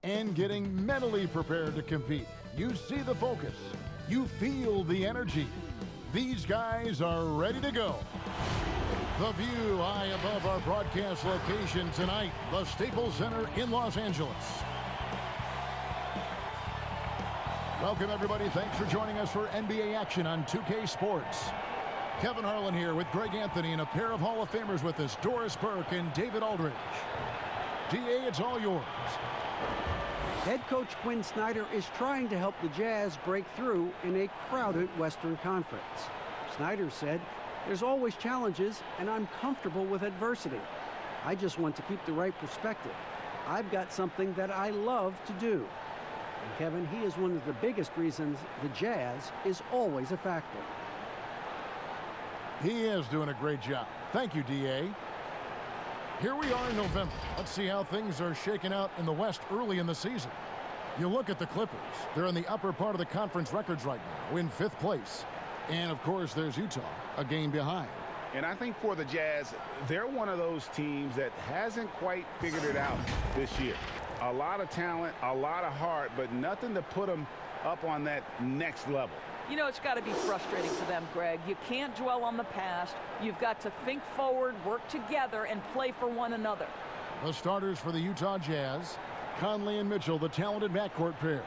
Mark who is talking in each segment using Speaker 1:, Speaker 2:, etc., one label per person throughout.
Speaker 1: and getting mentally prepared to compete. You see the focus. You feel the energy. These guys are ready to go. The view high above our broadcast location tonight, the Staples Center in Los Angeles. Welcome, everybody. Thanks for joining us for NBA action on 2K Sports. Kevin Harlan here with Greg Anthony and a pair of Hall of Famers with us, Doris Burke and David Aldridge. DA, it's all yours.
Speaker 2: Head coach Quinn Snyder is trying to help the Jazz break through in a crowded Western Conference. Snyder said, "There's always challenges, and I'm comfortable with adversity. I just want to keep the right perspective. I've got something that I love to do." And Kevin, he is one of the biggest reasons the Jazz is always a factor.
Speaker 1: He is doing a great job. Thank you, DA. Here we are in November. Let's see how things are shaking out in the West early in the season. You look at the Clippers. They're in the upper part of the conference records right now, in 5th place. And, of course, there's Utah, a game behind.
Speaker 3: And I think for the Jazz, they're one of those teams that hasn't quite figured it out this year. A lot of talent, a lot of heart, but nothing to put them up on that next level.
Speaker 4: You know, it's got to be frustrating for them, Greg. You can't dwell on the past. You've got to think forward, work together, and play for one another.
Speaker 1: The starters for the Utah Jazz, Conley and Mitchell, the talented backcourt pair.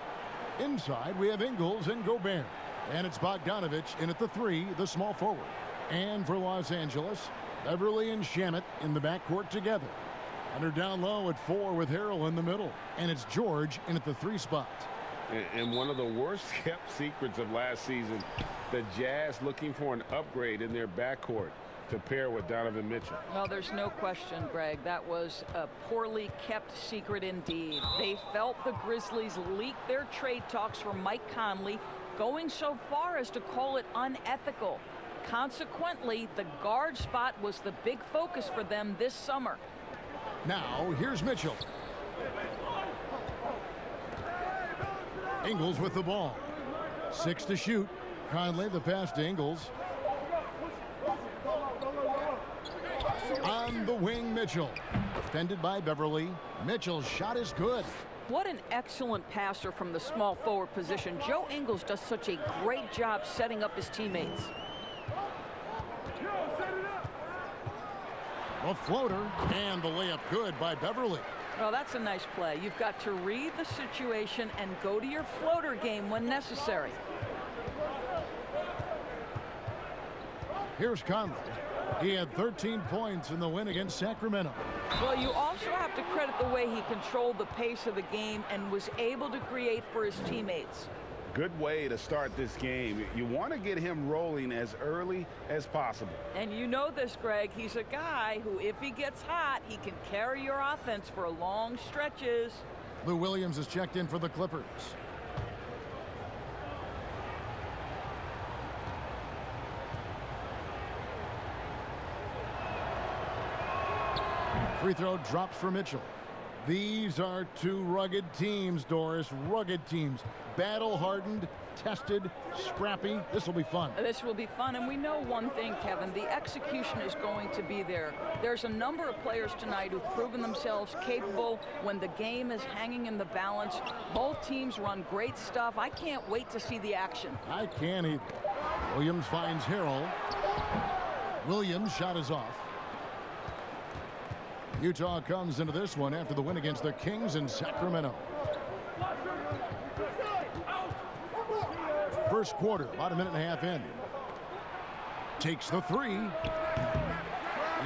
Speaker 1: Inside, we have Ingles and Gobert. And it's Bogdanovich in at the 3, the small forward. And for Los Angeles, Beverly and Shamet in the backcourt together. And they're down low at 4 with Harrell in the middle. And it's George in at the 3 spot.
Speaker 3: And one of the worst-kept secrets of last season, the Jazz looking for an upgrade in their backcourt to pair with Donovan Mitchell.
Speaker 4: Well, there's no question, Greg. That was a poorly kept secret indeed. They felt the Grizzlies leaked their trade talks for Mike Conley, going so far as to call it unethical. Consequently, the guard spot was the big focus for them this summer.
Speaker 1: Now, here's Mitchell. Ingles with the ball. 6 to shoot. Conley, the pass to Ingles. On the wing, Mitchell. Defended by Beverly. Mitchell's shot is good.
Speaker 4: What an excellent passer from the small forward position. Joe Ingles does such a great job setting up his teammates.
Speaker 1: A floater and the layup good by Beverly.
Speaker 4: Well, that's a nice play. You've got to read the situation and go to your floater game when necessary.
Speaker 1: Here's Conley. He had 13 points in the win against Sacramento.
Speaker 4: Well, you also have to credit the way he controlled the pace of the game and was able to create for his teammates.
Speaker 3: Good way to start this game. You want to get him rolling as early as possible.
Speaker 4: And you know this, Greg. He's a guy who, if he gets hot, he can carry your offense for long stretches.
Speaker 1: Lou Williams is checked in for the Clippers. Free throw drops for Mitchell. These are two rugged teams, Doris. Rugged teams. Battle-hardened, tested, scrappy. This will be fun.
Speaker 4: This will be fun, and we know one thing, Kevin. The execution is going to be there. There's a number of players tonight who've proven themselves capable when the game is hanging in the balance. Both teams run great stuff. I can't wait to see the action.
Speaker 1: I can't either. Williams finds Harrell. Williams' shot is off. Utah comes into this one after the win against the Kings in Sacramento. First quarter, about a minute and a half in. Takes the 3.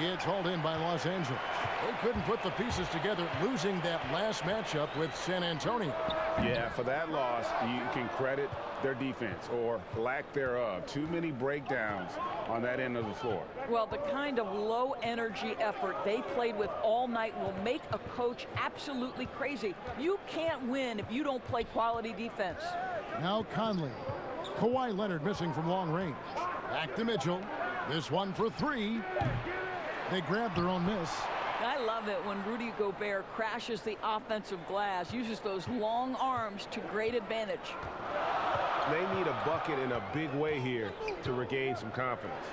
Speaker 1: It's hauled in by Los Angeles. They couldn't put the pieces together, losing that last matchup with San Antonio.
Speaker 3: Yeah, for that loss, you can credit their defense, or lack thereof. Too many breakdowns on that end of the floor.
Speaker 4: Well, the kind of low-energy effort they played with all night will make a coach absolutely crazy. You can't win if you don't play quality defense.
Speaker 1: Now Conley. Kawhi Leonard missing from long range. Back to Mitchell. This one for 3. They grabbed their own miss.
Speaker 4: I love it when Rudy Gobert crashes the offensive glass, uses those long arms to great advantage.
Speaker 3: They need a bucket in a big way here to regain some confidence.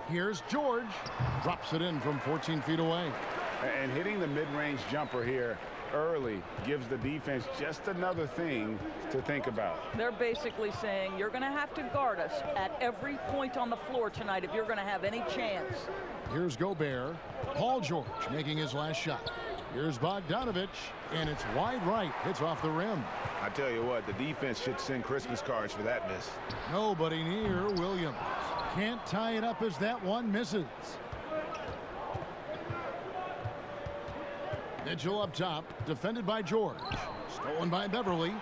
Speaker 1: Here's George. Drops it in from 14 feet away.
Speaker 3: And hitting the mid-range jumper here early gives the defense just another thing to think about.
Speaker 4: They're basically saying you're going to have to guard us at every point on the floor tonight if you're going to have any chance.
Speaker 1: Here's Gobert. Paul George making his last shot. Here's Bogdanovich, and it's wide right. Hits off the rim.
Speaker 5: I tell you what, the defense should send Christmas cards for that miss.
Speaker 1: Nobody near Williams. Can't tie it up as that one misses. Mitchell up top, defended by George. Stolen by Beverly.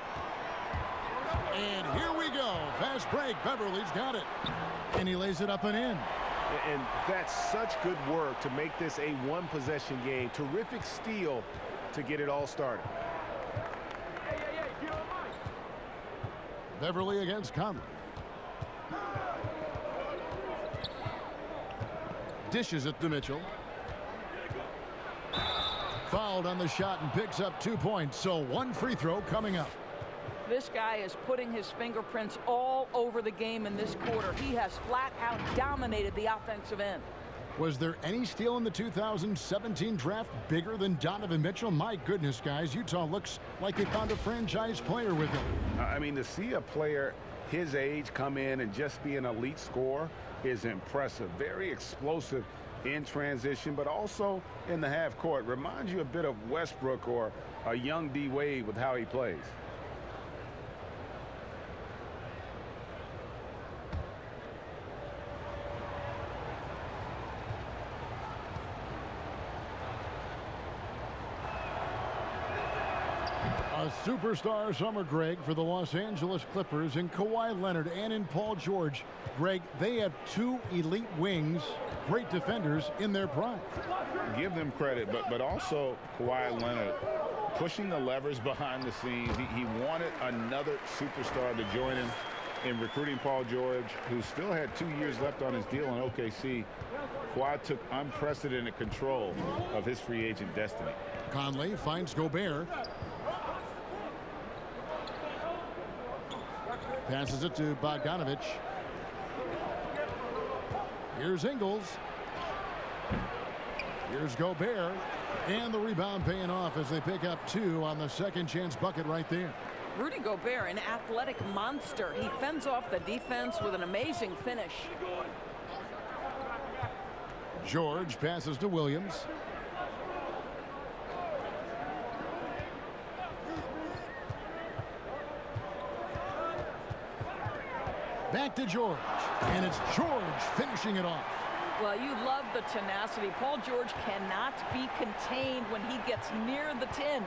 Speaker 1: And here we go. Fast break. Beverly's got it. And he lays it up and in.
Speaker 5: And that's such good work to make this a one-possession game. Terrific steal to get it all started.
Speaker 1: Beverly against Conley. Dishes it to Mitchell. Fouled on the shot and picks up 2 points. So one free throw coming up.
Speaker 4: This guy is putting his fingerprints all over the game in this quarter. He has flat out dominated the offensive end.
Speaker 1: Was there any steal in the 2017 draft bigger than Donovan Mitchell? My goodness, guys, Utah looks like they found a franchise player with him.
Speaker 3: I mean, to see a player his age come in and just be an elite scorer is impressive. Very explosive in transition, but also in the half court. Reminds you a bit of Westbrook or a young D Wade with how he plays.
Speaker 1: A superstar summer, Greg, for the Los Angeles Clippers in Kawhi Leonard and in Paul George. Greg, they have two elite wings, great defenders in their prime.
Speaker 3: Give them credit, but also Kawhi Leonard pushing the levers behind the scenes. He wanted another superstar to join him in recruiting Paul George, who still had 2 years left on his deal in OKC. Kawhi took unprecedented control of his free agent destiny.
Speaker 1: Conley finds Gobert. Passes it to Bogdanovich. Here's Ingles. Here's Gobert. And the rebound paying off as they pick up 2 on the second chance bucket right there.
Speaker 4: Rudy Gobert, an athletic monster. He fends off the defense with an amazing finish.
Speaker 1: George passes to Williams. Back to George. And it's George finishing it off.
Speaker 4: Well, you love the tenacity. Paul George cannot be contained when he gets near the 10.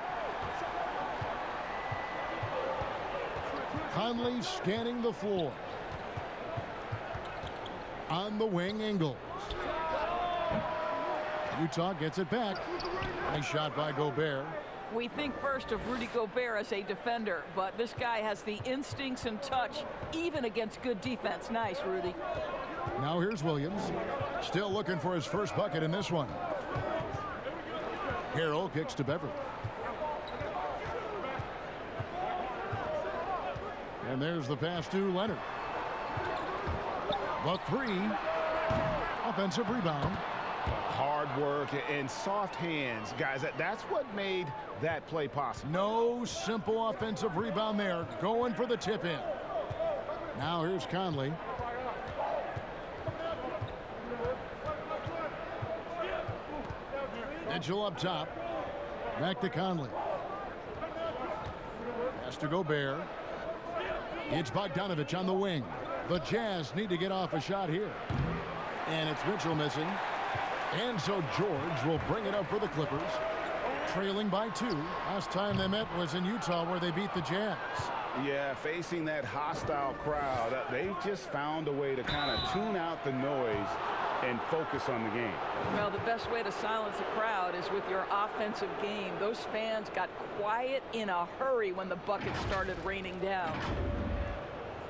Speaker 1: Conley scanning the floor. On the wing, Ingles. Utah gets it back. Nice shot by Gobert.
Speaker 4: We think first of Rudy Gobert as a defender, but this guy has the instincts and touch, even against good defense. Nice, Rudy.
Speaker 1: Now here's Williams. Still looking for his first bucket in this one. Harrell kicks to Beverly. And there's the pass to Leonard. The 3. Offensive rebound.
Speaker 3: Hard work and soft hands, guys. That's what made that play possible.
Speaker 1: No simple offensive rebound there. Going for the tip in. Now here's Conley. Mitchell up top. Back to Conley. Pass to Gobert. It's Bogdanovich on the wing. The Jazz need to get off a shot here. And it's Mitchell missing. And so George will bring it up for the Clippers. Trailing by 2. Last time they met was in Utah where they beat the Jazz.
Speaker 3: Yeah, facing that hostile crowd, they've just found a way to kind of tune out the noise and focus on the game.
Speaker 4: Well, the best way to silence a crowd is with your offensive game. Those fans got quiet in a hurry when the buckets started raining down.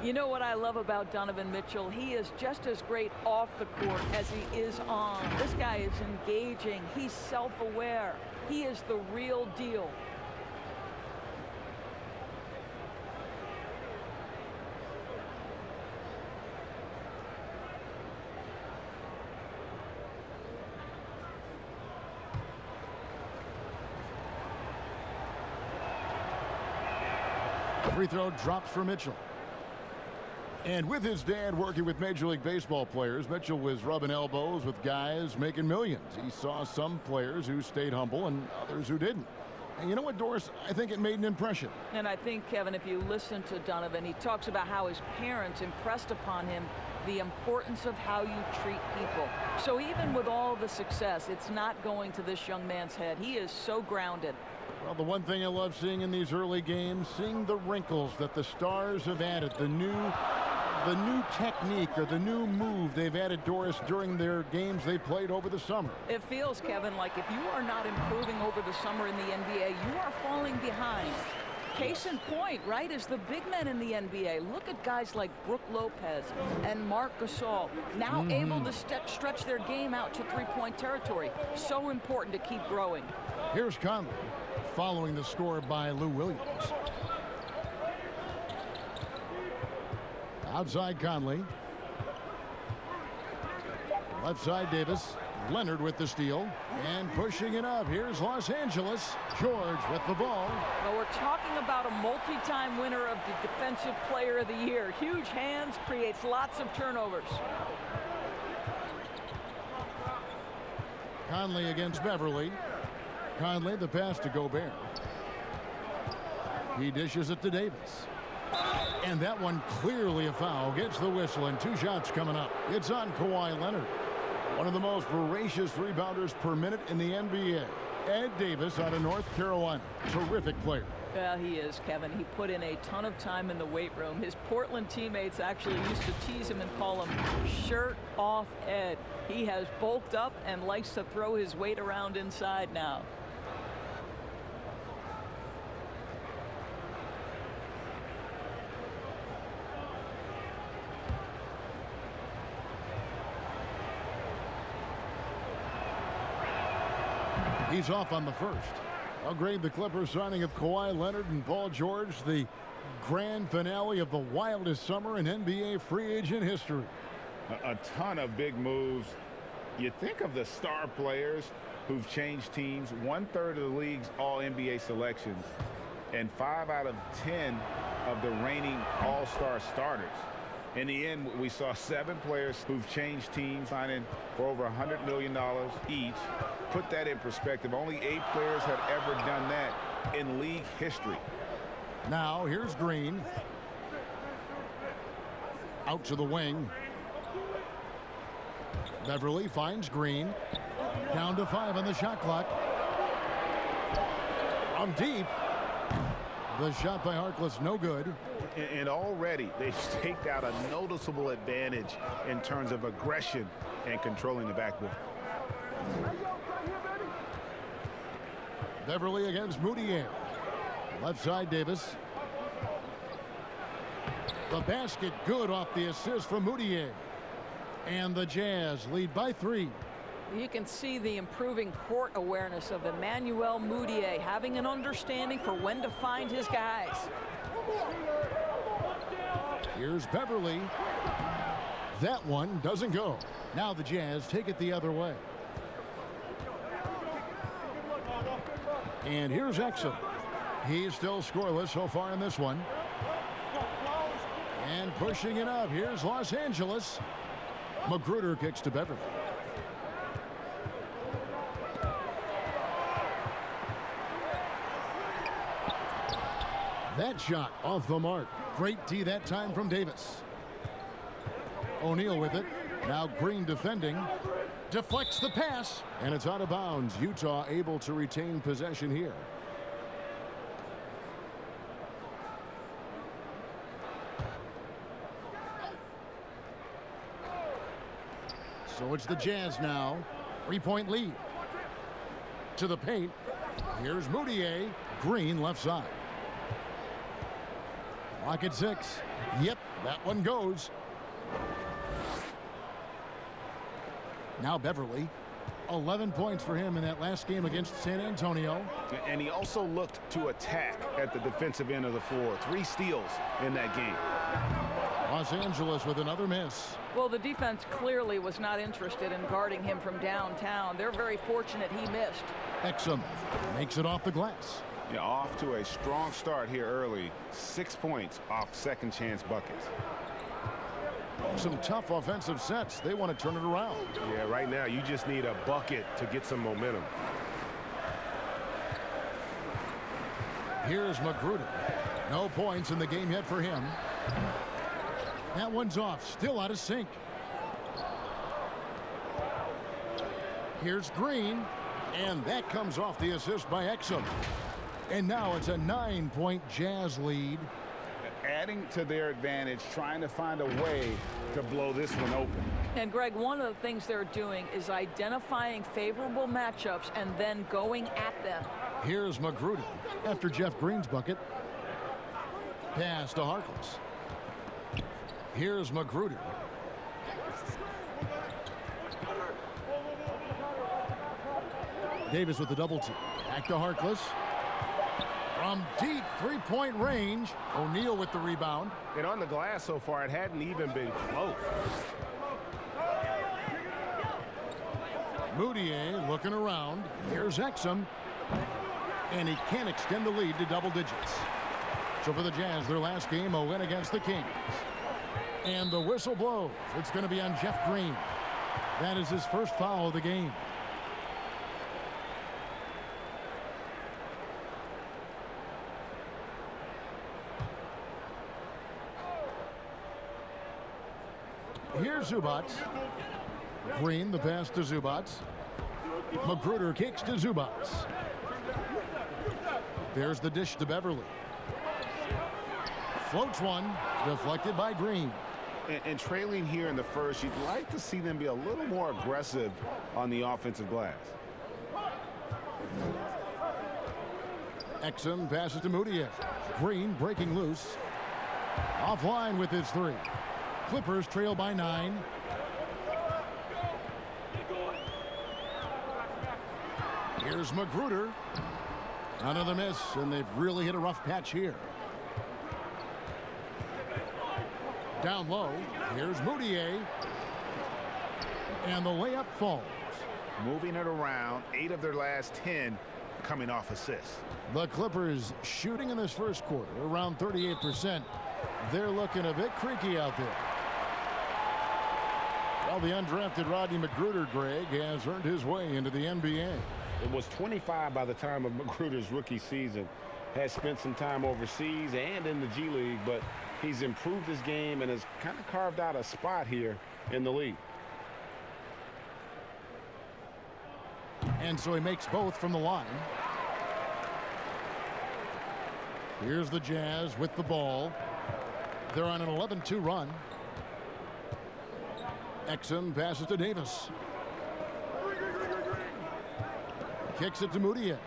Speaker 4: You know what I love about Donovan Mitchell? He is just as great off the court as he is on. This guy is engaging. He's self-aware. He is the real deal.
Speaker 1: Free throw drops for Mitchell. And with his dad working with Major League Baseball players, Mitchell was rubbing elbows with guys making millions. He saw some players who stayed humble and others who didn't. And you know what, Doris? I think it made an impression.
Speaker 4: And I think, Kevin, if you listen to Donovan, he talks about how his parents impressed upon him the importance of how you treat people. So even with all the success, it's not going to this young man's head. He is so grounded.
Speaker 1: Well, the one thing I love seeing in these early games, seeing the wrinkles that the Stars have added, the new technique or the new move they've added, Doris, during their games they played over the summer.
Speaker 4: It feels, Kevin, like if you are not improving over the summer in the NBA, you are falling behind. Case in point, right, is the big men in the NBA. Look at guys like Brook Lopez and Marc Gasol, now able to stretch their game out to three-point territory. So important to keep growing.
Speaker 1: Here's Conley, following the score by Lou Williams. Outside Conley. Left side Davis. Leonard with the steal. And pushing it up. Here's Los Angeles. George with the ball.
Speaker 4: Well, we're talking about a multi-time winner of the Defensive Player of the Year. Huge hands, creates lots of turnovers.
Speaker 1: Conley against Beverly. Conley, the pass to Gobert. He dishes it to Davis. And that one clearly a foul. Gets the whistle, and 2 shots coming up. It's on Kawhi Leonard. One of the most voracious rebounders per minute in the NBA. Ed Davis out of North Carolina. Terrific player.
Speaker 4: Well, he is, Kevin. He put in a ton of time in the weight room. His Portland teammates actually used to tease him and call him Shirt Off Ed. He has bulked up and likes to throw his weight around inside now.
Speaker 1: He's off on the first. I'll grade the Clippers signing of Kawhi Leonard and Paul George, the grand finale of the wildest summer in NBA free agent history.
Speaker 3: A ton of big moves. You think of the star players who've changed teams, 1/3 of the league's all-NBA selections, and 5 out of 10 of the reigning all-star starters. In the end, we saw 7 players who've changed teams, signing for over $100 million each. Put that in perspective. Only 8 players had ever done that in league history.
Speaker 1: Now, here's Green. Out to the wing. Beverly finds Green. Down to 5 on the shot clock. On deep. The shot by Harkless, no good.
Speaker 5: And already they've staked out a noticeable advantage in terms of aggression and controlling the backboard.
Speaker 1: Beverly against Moutier. Left side Davis. The basket good off the assist from Moutier. And the Jazz lead by 3.
Speaker 4: You can see the improving court awareness of Emmanuel Mudiay, having an understanding for when to find his guys.
Speaker 1: Here's Beverly. That one doesn't go. Now the Jazz take it the other way. And here's Exum. He's still scoreless so far in this one. And pushing it up. Here's Los Angeles. Magruder kicks to Beverly. That shot off the mark. Great D that time from Davis. O'Neal with it. Now Green defending. Deflects the pass. And it's out of bounds. Utah able to retain possession here. So it's the Jazz now. 3-point lead. To the paint. Here's Moutier. Green left side. Clock at 6. Yep, that one goes. Now Beverly. 11 points for him in that last game against San Antonio.
Speaker 5: And he also looked to attack at the defensive end of the floor. 3 steals in that game.
Speaker 1: Los Angeles with another miss.
Speaker 4: Well, the defense clearly was not interested in guarding him from downtown. They're very fortunate he missed.
Speaker 1: Exum makes it off the glass.
Speaker 3: Yeah, off to a strong start here early. 6 points off second chance buckets.
Speaker 1: Some tough offensive sets. They want to turn it around.
Speaker 5: Yeah, right now you just need a bucket to get some momentum.
Speaker 1: Here's Magruder. No points in the game yet for him. That one's off. Still out of sync. Here's Green. And that comes off the assist by Exum. And now it's a 9-point Jazz lead.
Speaker 3: Adding to their advantage, trying to find a way to blow this one open.
Speaker 4: And Greg, one of the things they're doing is identifying favorable matchups and then going at them.
Speaker 1: Here's Magruder after Jeff Green's bucket. Pass to Harkless. Here's Magruder. Davis with the double team. Back to Harkless. From deep three-point range, O'Neal with the rebound.
Speaker 5: And on the glass so far, it hadn't even been close.
Speaker 1: Moutier looking around. Here's Exum. And he can't extend the lead to double digits. So for the Jazz, their last game, a win against the Kings. And the whistle blows. It's going to be on Jeff Green. That is his first foul of the game. Here's Zubats. Green, the pass to Zubats. Magruder kicks to Zubats. There's the dish to Beverly. Floats one, deflected by Green.
Speaker 3: And trailing here in the first, you'd like to see them be a little more aggressive on the offensive glass.
Speaker 1: Exum passes to Moutier. Green breaking loose. Offline with his three. Clippers trail by 9. Here's Magruder. Another miss, and they've really hit a rough patch here. Down low, here's Moutier. And the layup falls.
Speaker 3: Moving it around, 8 of their last 10 coming off assists.
Speaker 1: The Clippers shooting in this first quarter around 38%. They're looking a bit creaky out there. Well, the undrafted Rodney Magruder, Greg, has earned his way into the NBA.
Speaker 5: It was 25 by the time of Magruder's rookie season. Has spent some time overseas and in the G League, but he's improved his game and has kind of carved out a spot here in the league.
Speaker 1: And so he makes both from the line. Here's the Jazz with the ball. They're on an 11-2 run. Exum passes to Davis. Kicks it to Moutier.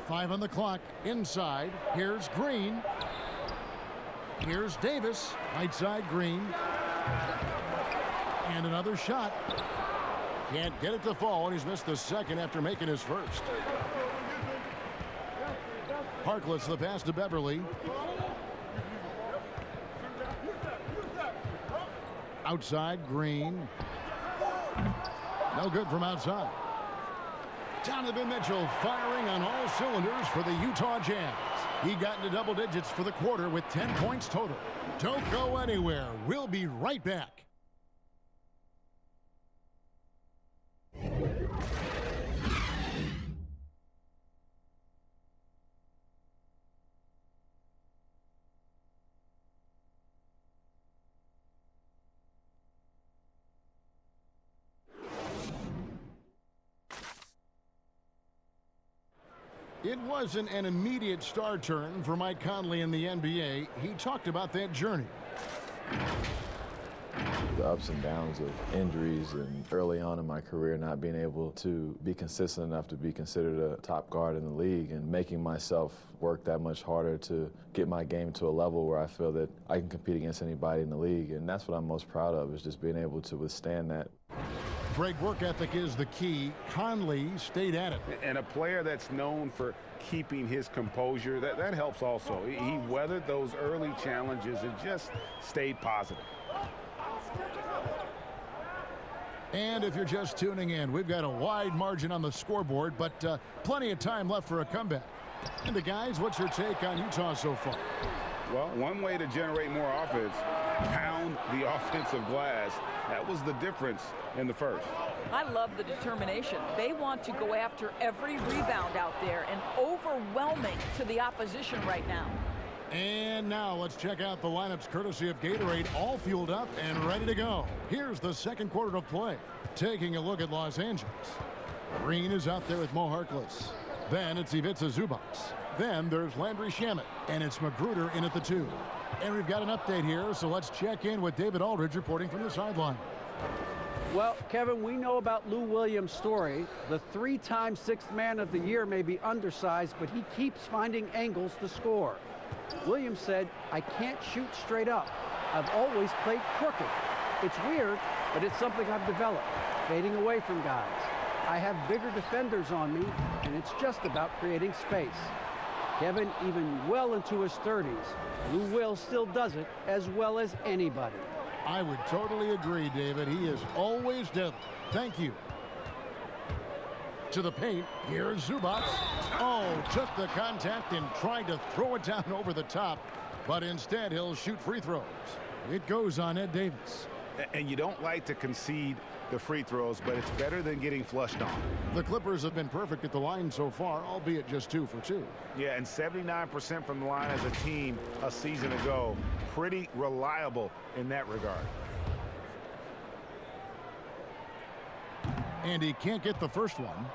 Speaker 1: Five on the clock. Inside. Here's Green. Here's Davis. Right side Green. And another shot. Can't get it to fall, and he's missed the second after making his first. Harkless the pass to Beverly. Outside Green. No good from outside. Donovan Mitchell firing on all cylinders for the Utah Jazz. He got into double digits for the quarter with 10 points total. Don't go anywhere. We'll be right back. It wasn't an immediate star turn for Mike Conley in the NBA. He talked about that journey.
Speaker 6: The ups and downs of injuries and early on in my career not being able to be consistent enough to be considered a top guard in the league and making myself work that much harder to get my game to a level where I feel that I can compete against anybody in the league. And that's what I'm most proud of, is just being able to withstand that.
Speaker 1: Greg, work ethic is the key. Conley stayed at it.
Speaker 3: And a player that's known for keeping his composure, that helps also. He weathered those early challenges and just stayed positive.
Speaker 1: And if you're just tuning in, we've got a wide margin on the scoreboard, but plenty of time left for a comeback. And guys, what's your take on Utah so far?
Speaker 3: Well, one way to generate more offense, pound the offensive glass. That was the difference in the first.
Speaker 4: I love the determination. They want to go after every rebound out there and overwhelming to the opposition right now.
Speaker 1: And now let's check out the lineups courtesy of Gatorade, all fueled up and ready to go. Here's the second quarter of play. Taking a look at Los Angeles. Green is out there with Mo Harkless. Then it's Ivica Zubac. Then there's Landry Shamet, and it's Magruder in at the 2. And we've got an update here, so let's check in with David Aldridge reporting from the sideline.
Speaker 2: Well, Kevin, we know about Lou Williams' story. The 3-time Sixth Man of the Year may be undersized, but he keeps finding angles to score. Williams said, "I can't shoot straight up. I've always played crooked. It's weird, but it's something I've developed, fading away from guys. I have bigger defenders on me, and it's just about creating space." Kevin, even well into his 30s, Lou Will still does it as well as anybody.
Speaker 1: I would totally agree, David. He is always deadly. Thank you. To the paint, here's Zubac. Oh, took the contact and tried to throw it down over the top, but instead he'll shoot free throws. It goes on Ed Davis.
Speaker 3: And you don't like to concede the free throws, but it's better than getting flushed on.
Speaker 1: The Clippers have been perfect at the line so far, albeit just 2 for 2.
Speaker 3: Yeah, and 79% from the line as a team a season ago. Pretty reliable in that regard.
Speaker 1: And he can't get the first one.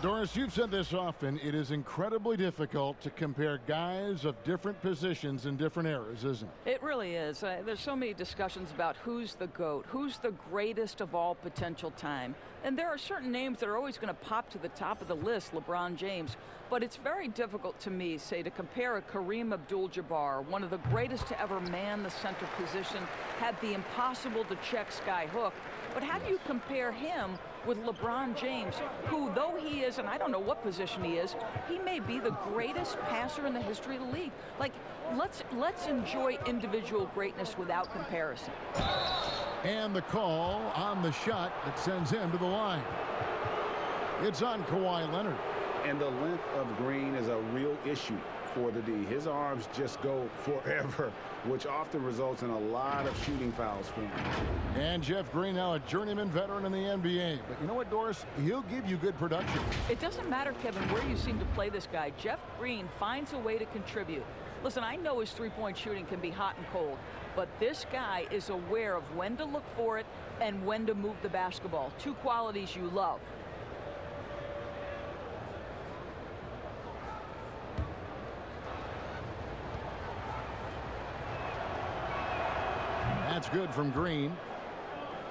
Speaker 1: Doris, you've said this often. It is incredibly difficult to compare guys of different positions in different eras, isn't it?
Speaker 4: It really is. There's so many discussions about who's the GOAT, who's the greatest of all potential time. And there are certain names that are always going to pop to the top of the list, LeBron James. But it's very difficult to me, say, to compare a Kareem Abdul-Jabbar, one of the greatest to ever man the center position, had the impossible to check sky hook. But how do you compare him with LeBron James, who, though he is, and I don't know what position he is, he may be the greatest passer in the history of the league. Like, let's enjoy individual greatness without comparison.
Speaker 1: And the call on the shot that sends him to the line. It's on Kawhi Leonard.
Speaker 3: And the length of Green is a real issue for the D. His arms just go forever, which often results in a lot of shooting fouls for him.
Speaker 1: And Jeff Green, now a journeyman veteran in the NBA. But you know what, Doris? He'll give you good production.
Speaker 4: It doesn't matter, Kevin, where you seem to play this guy. Jeff Green finds a way to contribute. Listen, I know his three-point shooting can be hot and cold, but this guy is aware of when to look for it and when to move the basketball. 2 qualities you love.
Speaker 1: That's good from Green.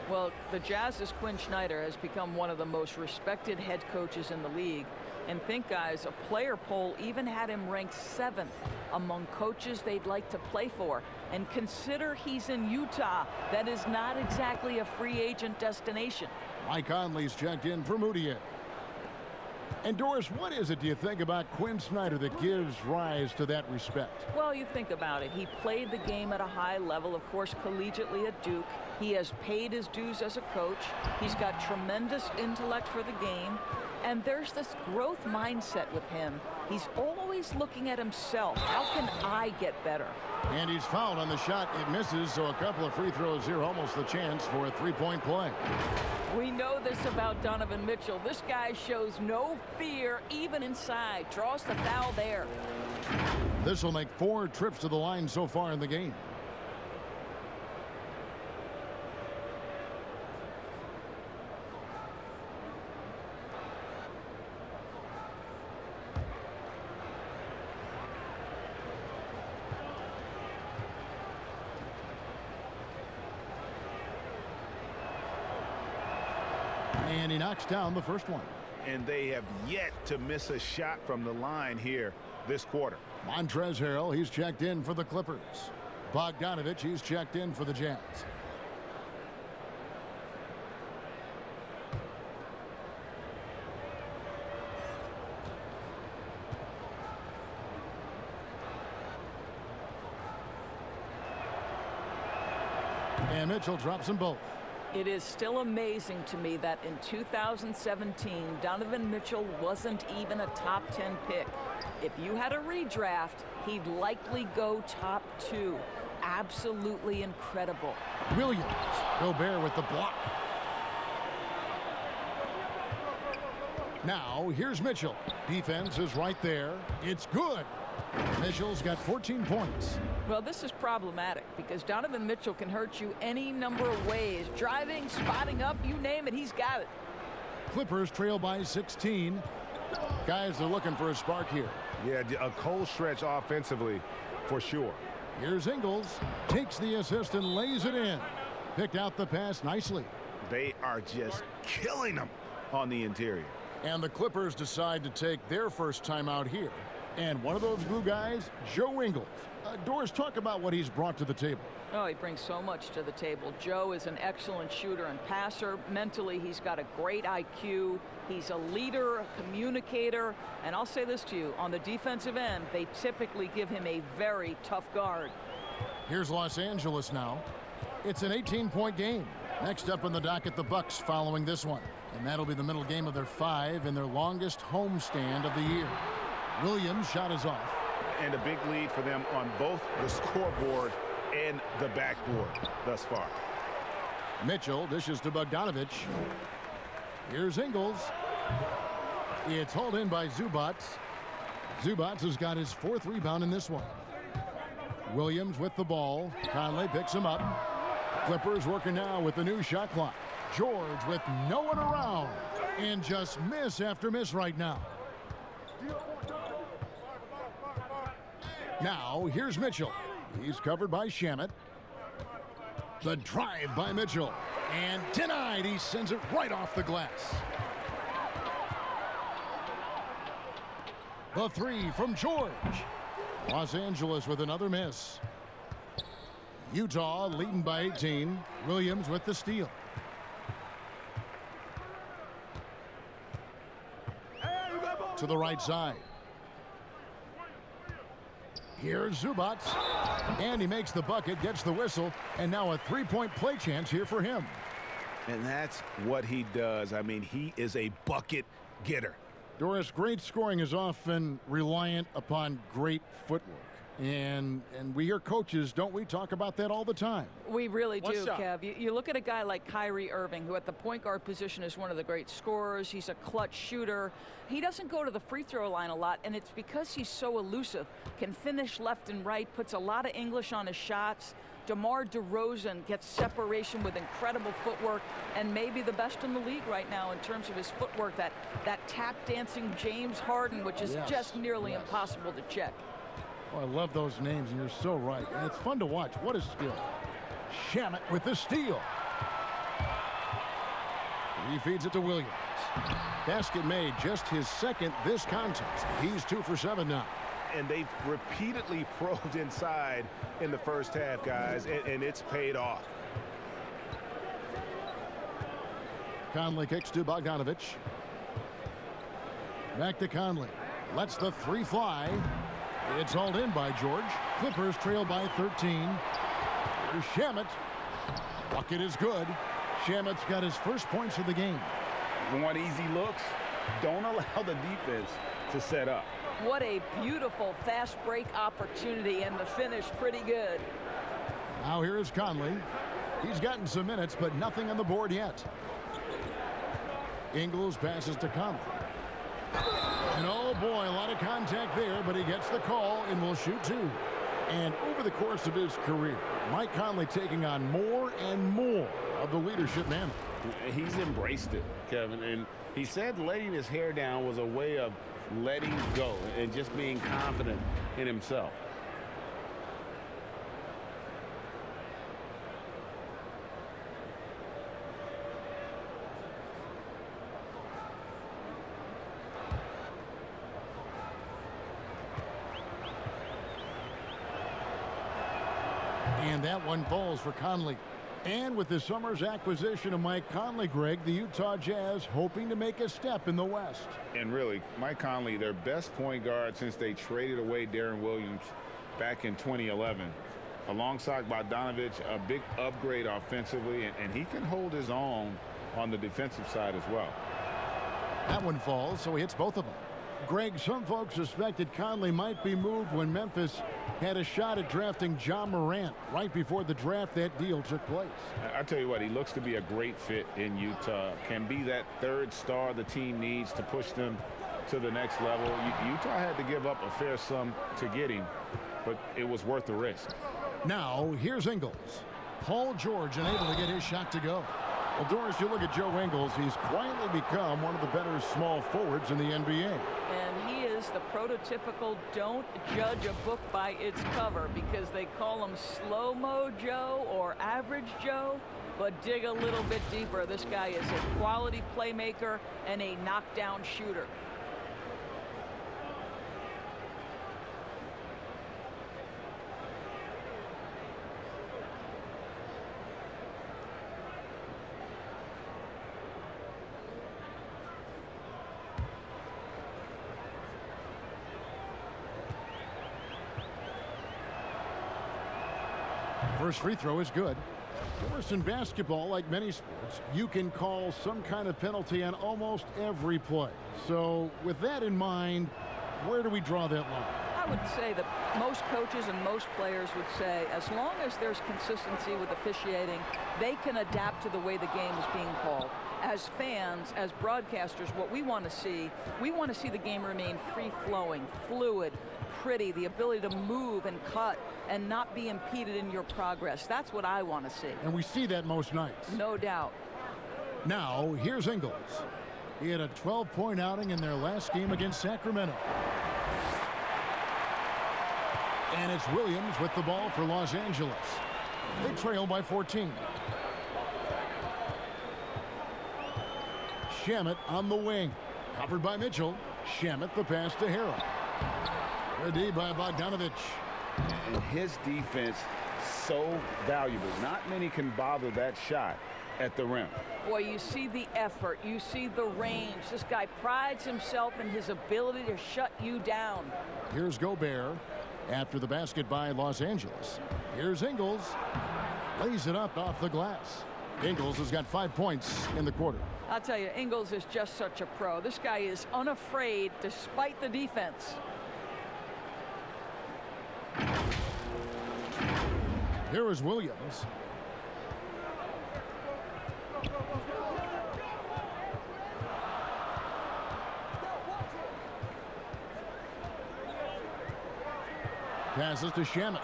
Speaker 4: Well, the Jazz's Quinn Snyder has become one of the most respected head coaches in the league. And think, guys, a player poll even had him ranked 7th among coaches they'd like to play for. And consider he's in Utah. That is not exactly a free agent destination.
Speaker 1: Mike Conley's checked in for Moutier. And Doris, what is it, do you think, about Quinn Snyder that gives rise to that respect?
Speaker 4: Well, you think about it. He played the game at a high level, of course, collegiately at Duke. He has paid his dues as a coach. He's got tremendous intellect for the game. And there's this growth mindset with him. He's always looking at himself. How can I get better?
Speaker 1: And he's fouled on the shot. It misses, so a couple of free throws here, almost the chance for a 3-point play.
Speaker 4: We know this about Donovan Mitchell. This guy shows no fear, even inside. Draws the foul there.
Speaker 1: This will make 4 trips to the line so far in the game. And he knocks down the first one.
Speaker 3: And they have yet to miss a shot from the line here this quarter.
Speaker 1: Montrezl Harrell, he's checked in for the Clippers. Bogdanovich, he's checked in for the Jazz. And Mitchell drops them both.
Speaker 4: It is still amazing to me that in 2017, Donovan Mitchell wasn't even a top 10 pick. If you had a redraft, he'd likely go top 2. Absolutely incredible.
Speaker 1: Williams. Gobert with the block. Now, here's Mitchell. Defense is right there. It's good. Mitchell's got 14 points.
Speaker 4: Well, this is problematic because Donovan Mitchell can hurt you any number of ways. Driving, spotting up, you name it, he's got it.
Speaker 1: Clippers trail by 16. Guys are looking for a spark here.
Speaker 3: Yeah, a cold stretch offensively for sure.
Speaker 1: Here's Ingles. Takes the assist and lays it in. Picked out the pass nicely.
Speaker 3: They are just killing them on the interior.
Speaker 1: And the Clippers decide to take their first time out here. And one of those blue guys, Joe Ingles. Doris, talk about what he's brought to the table.
Speaker 4: Oh, he brings so much to the table. Joe is an excellent shooter and passer. Mentally, he's got a great IQ. He's a leader, a communicator. And I'll say this to you, on the defensive end, they typically give him a very tough guard.
Speaker 1: Here's Los Angeles now. It's an 18-point game. Next up on the docket, the Bucks following this one. And that'll be the middle game of their 5 and their longest homestand of the year. Williams' shot is off.
Speaker 3: And a big lead for them on both the scoreboard and the backboard thus far.
Speaker 1: Mitchell dishes to Bogdanovich. Here's Ingles. It's hauled in by Zubac. Zubac has got his 4th rebound in this one. Williams with the ball. Conley picks him up. Clippers working now with the new shot clock. George with no one around. And just miss after miss right now. Now, here's Mitchell. He's covered by Shamet. The drive by Mitchell. And denied. He sends it right off the glass. The 3 from George. Los Angeles with another miss. Utah leading by 18. Williams with the steal. To the right side. Here's Zubac. And he makes the bucket, gets the whistle, and now a 3-point play chance here for him.
Speaker 3: And that's what he does. I mean, he is a bucket getter.
Speaker 1: Doris, great scoring is often reliant upon great footwork. And we hear coaches, don't we, talk about that all the time?
Speaker 4: We really do, Kev. You look at a guy like Kyrie Irving, who at the point guard position is one of the great scorers. He's a clutch shooter. He doesn't go to the free throw line a lot, and it's because he's so elusive. Can finish left and right, puts a lot of English on his shots. DeMar DeRozan gets separation with incredible footwork and maybe the best in the league right now in terms of his footwork. That tap dancing James Harden, which is just nearly impossible to check.
Speaker 1: Oh, I love those names, and you're so right. And it's fun to watch. What a skill. Shamet with the steal. He feeds it to Williams. Basket made, just his 2nd this contest. He's 2 for 7 now.
Speaker 3: And they've repeatedly probed inside in the first half, guys, and it's paid off.
Speaker 1: Conley kicks to Bogdanovich. Back to Conley. Lets the 3 fly. It's hauled in by George. Clippers trail by 13. Here's Shamet. Bucket is good. Shamet's got his first points of the game.
Speaker 3: Want easy looks? Don't allow the defense to set up.
Speaker 4: What a beautiful fast break opportunity, and the finish pretty good.
Speaker 1: Now here is Conley. He's gotten some minutes, but nothing on the board yet. Ingles passes to Conley. And oh boy, a lot of contact there, but he gets the call and will shoot 2. And over the course of his career, Mike Conley taking on more and more of the leadership mantle.
Speaker 5: He's embraced it, Kevin, and he said letting his hair down was a way of letting go and just being confident in himself.
Speaker 1: And that one falls for Conley. And with the summer's acquisition of Mike Conley, Greg, the Utah Jazz hoping to make a step in the West.
Speaker 3: And really, Mike Conley, their best point guard since they traded away Darren Williams back in 2011. alongside Bogdanovich, a big upgrade offensively, and he can hold his own on the defensive side as well.
Speaker 1: That one falls, so he hits both of them. Greg, some folks suspected Conley might be moved when Memphis had a shot at drafting John Morant. Right before the draft, that deal took place.
Speaker 3: I tell you what, he looks to be a great fit in Utah. Can be that third star the team needs to push them to the next level. Utah had to give up a fair sum to get him, but it was worth the risk.
Speaker 1: Now, here's Ingles. Paul George unable to get his shot to go. Well, Doris, you look at Joe Ingles, he's quietly become one of the better small forwards in the NBA.
Speaker 4: And he is the prototypical don't judge a book by its cover, because they call him slow-mo Joe or average Joe. But dig a little bit deeper. This guy is a quality playmaker and a knockdown shooter.
Speaker 1: First free throw is good. Of course, in basketball, like many sports, you can call some kind of penalty on almost every play. So with that in mind, where do we draw that line?
Speaker 4: I would say that most coaches and most players would say as long as there's consistency with officiating, they can adapt to the way the game is being called. As fans, as broadcasters, what we want to see the game remain free-flowing, fluid, pretty, the ability to move and cut and not be impeded in your progress. That's what I want to see.
Speaker 1: And we see that most nights.
Speaker 4: No doubt.
Speaker 1: Now, here's Ingles. He had a 12-point outing in their last game against Sacramento. And it's Williams with the ball for Los Angeles. They trail by 14. Shamet on the wing. Covered by Mitchell. Shamet the pass to Harrell. The D by Bogdanovich.
Speaker 3: And his defense so valuable. Not many can bother that shot at the rim.
Speaker 4: Boy, you see the effort. You see the range. This guy prides himself in his ability to shut you down.
Speaker 1: Here's Gobert after the basket by Los Angeles. Here's Ingles. Lays it up off the glass. Ingles has got 5 points in the quarter.
Speaker 4: I'll tell you, Ingles is just such a pro. This guy is unafraid despite the defense.
Speaker 1: Here is Williams. Passes to Shamet.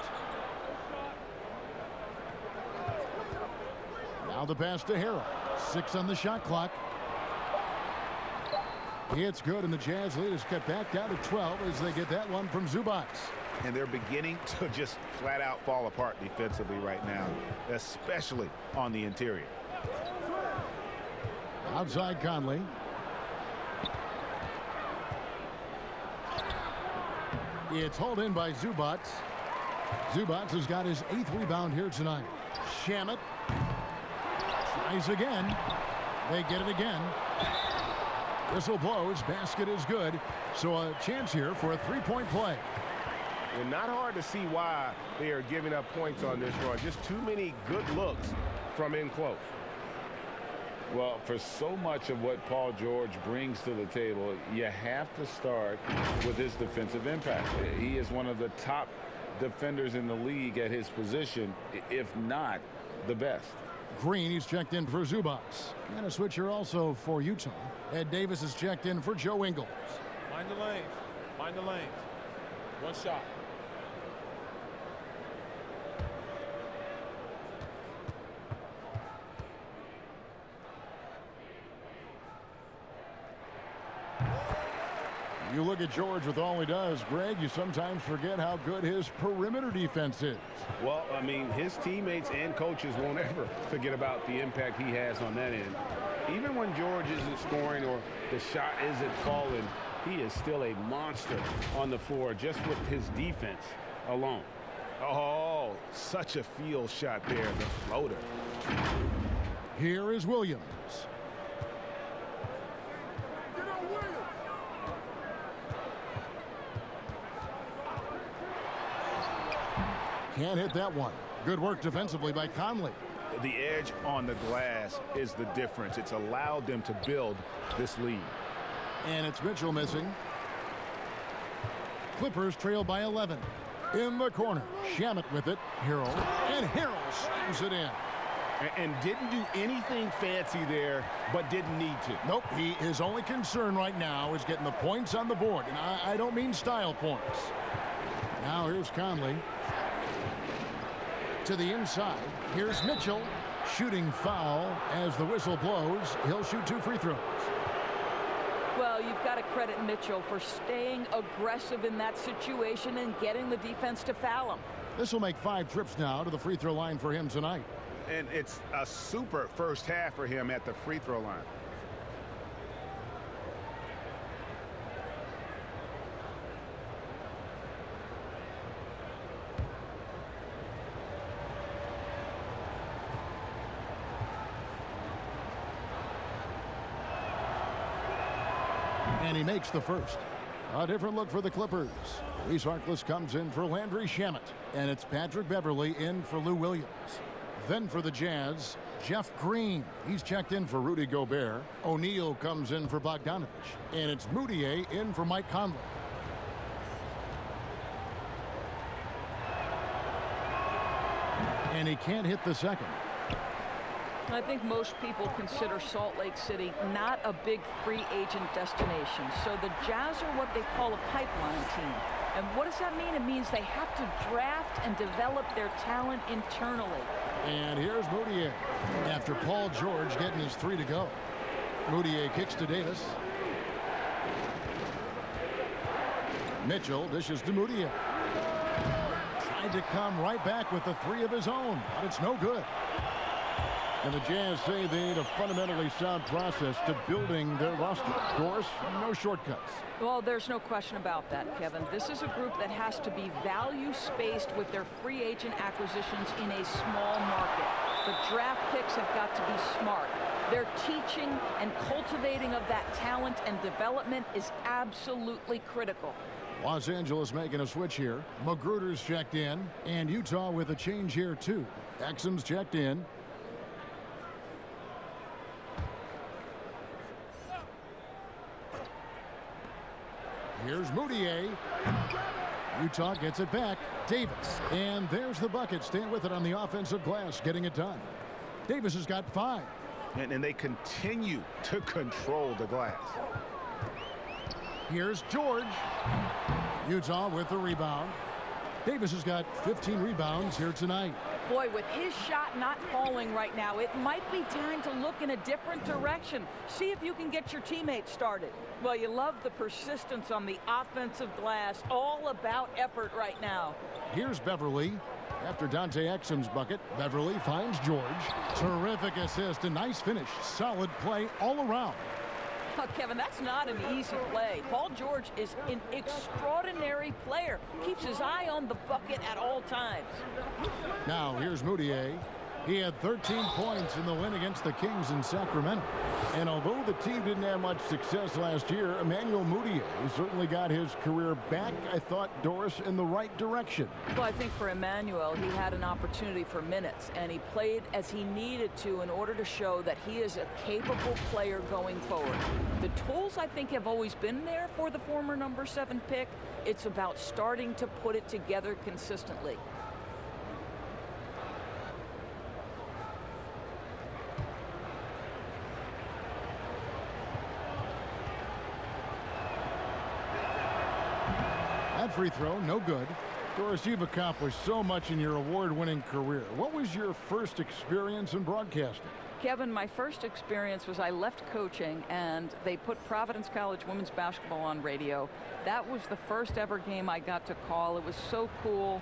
Speaker 1: Now the pass to Harrell. 6 on the shot clock. It's good, and the Jazz lead is cut back down to 12 as they get that one from Zubac.
Speaker 3: And they're beginning to just flat out fall apart defensively right now, especially on the interior.
Speaker 1: Outside Conley. It's hauled in by Zubac. Zubac has got his 8th rebound here tonight. Shamet tries again. They get it again. Whistle blows. Basket is good. So a chance here for a three-point play.
Speaker 5: And not hard to see why they are giving up points on this run. Just too many good looks from in close.
Speaker 3: Well, for so much of what Paul George brings to the table, you have to start with his defensive impact. He is one of the top defenders in the league at his position, if not the best.
Speaker 1: Green, he's checked in for Zubac. And a switcher also for Utah. Ed Davis is checked in for Joe Ingles.
Speaker 7: Mind the lanes. Mind the lanes. One shot.
Speaker 1: You look at George with all he does, Greg, you sometimes forget how good his perimeter defense is.
Speaker 3: Well, I mean, his teammates and coaches won't ever forget about the impact he has on that end. Even when George isn't scoring or the shot isn't falling, he is still a monster on the floor just with his defense alone. Oh, such a field shot there, the floater.
Speaker 1: Here is Williams. Can't hit that one. Good work defensively by Conley.
Speaker 3: The edge on the glass is the difference. It's allowed them to build this lead.
Speaker 1: And it's Mitchell missing. Clippers trail by 11. In the corner, Shamet with it. Harrell, and Harrell slams it in.
Speaker 3: And didn't do anything fancy there, but didn't need to.
Speaker 1: Nope, his only concern right now is getting the points on the board. And I don't mean style points. Now here's Conley. To the inside. Here's Mitchell. Shooting foul as the whistle blows. He'll shoot 2 free throws.
Speaker 4: Well, you've got to credit Mitchell for staying aggressive in that situation and getting the defense to foul him.
Speaker 1: This will make 5 trips now to the free throw line for him tonight.
Speaker 3: And it's a super first half for him at the free throw line.
Speaker 1: And he makes the first. A different look for the Clippers. Reese Harkless comes in for Landry Shamet. And it's Patrick Beverley in for Lou Williams. Then for the Jazz, Jeff Green. He's checked in for Rudy Gobert. O'Neal comes in for Bogdanovich. And it's Moutier in for Mike Conley. And he can't hit the second.
Speaker 4: I think most people consider Salt Lake City not a big free agent destination. So the Jazz are what they call a pipeline team. And what does that mean? It means they have to draft and develop their talent internally.
Speaker 1: And here's Moutier after Paul George getting his 3 to go. Moutier kicks to Davis. Mitchell dishes to Moutier. Tried to come right back with the 3 of his own, but it's no good. And the Jazz say they need a fundamentally sound process to building their roster. Of course, no shortcuts.
Speaker 4: Well, there's no question about that, Kevin. This is a group that has to be value-spaced with their free agent acquisitions in a small market. The draft picks have got to be smart. Their teaching and cultivating of that talent and development is absolutely critical.
Speaker 1: Los Angeles making a switch here. Magruder's checked in, and Utah with a change here, too. Exum's checked in. Here's Moutier. Utah gets it back. Davis. And there's the bucket. Stand with it on the offensive glass, getting it done. Davis has got 5.
Speaker 3: And they continue to control the glass.
Speaker 1: Here's George. Utah with the rebound. Davis has got 15 rebounds here tonight.
Speaker 4: Boy, with his shot not falling right now, it might be time to look in a different direction. See if you can get your teammates started. Well, you love the persistence on the offensive glass. All about effort right now.
Speaker 1: Here's Beverley. After Dante Exum's bucket, Beverley finds George. Terrific assist, a nice finish. Solid play all around.
Speaker 4: Oh, Kevin, that's not an easy play. Paul George is an extraordinary player. Keeps his eye on the bucket at all times.
Speaker 1: Now, here's Moutier. He had 13 points in the win against the Kings in Sacramento. And although the team didn't have much success last year, Emmanuel Moutier certainly got his career back, I thought, Doris, in the right direction.
Speaker 4: Well, I think for Emmanuel, he had an opportunity for minutes, and he played as he needed to in order to show that he is a capable player going forward. The tools, I think, have always been there for the former number 7 pick. It's about starting to put it together consistently.
Speaker 1: That free throw, no good. Doris, you've accomplished so much in your award-winning career. What was your first experience in broadcasting?
Speaker 4: Kevin, my first experience was I left coaching and they put Providence College women's basketball on radio. That was the first ever game I got to call. It was so cool.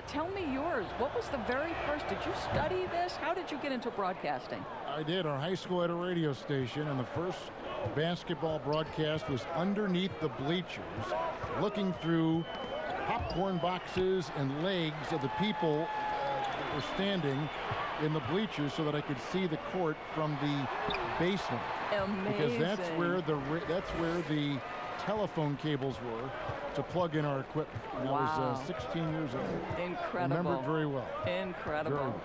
Speaker 4: Tell me yours. What was the very first? Did you study this? How did you get into broadcasting?
Speaker 1: I did. Our high school had a radio station, and the first basketball broadcast was underneath the bleachers, looking through popcorn boxes and legs of the people We're standing in the bleachers so that I could see the court from the basement.
Speaker 4: Amazing.
Speaker 1: Because that's where the telephone cables were to plug in our equipment. And I was 16 years old.
Speaker 4: Incredible.
Speaker 1: Remember it very well.
Speaker 4: Incredible.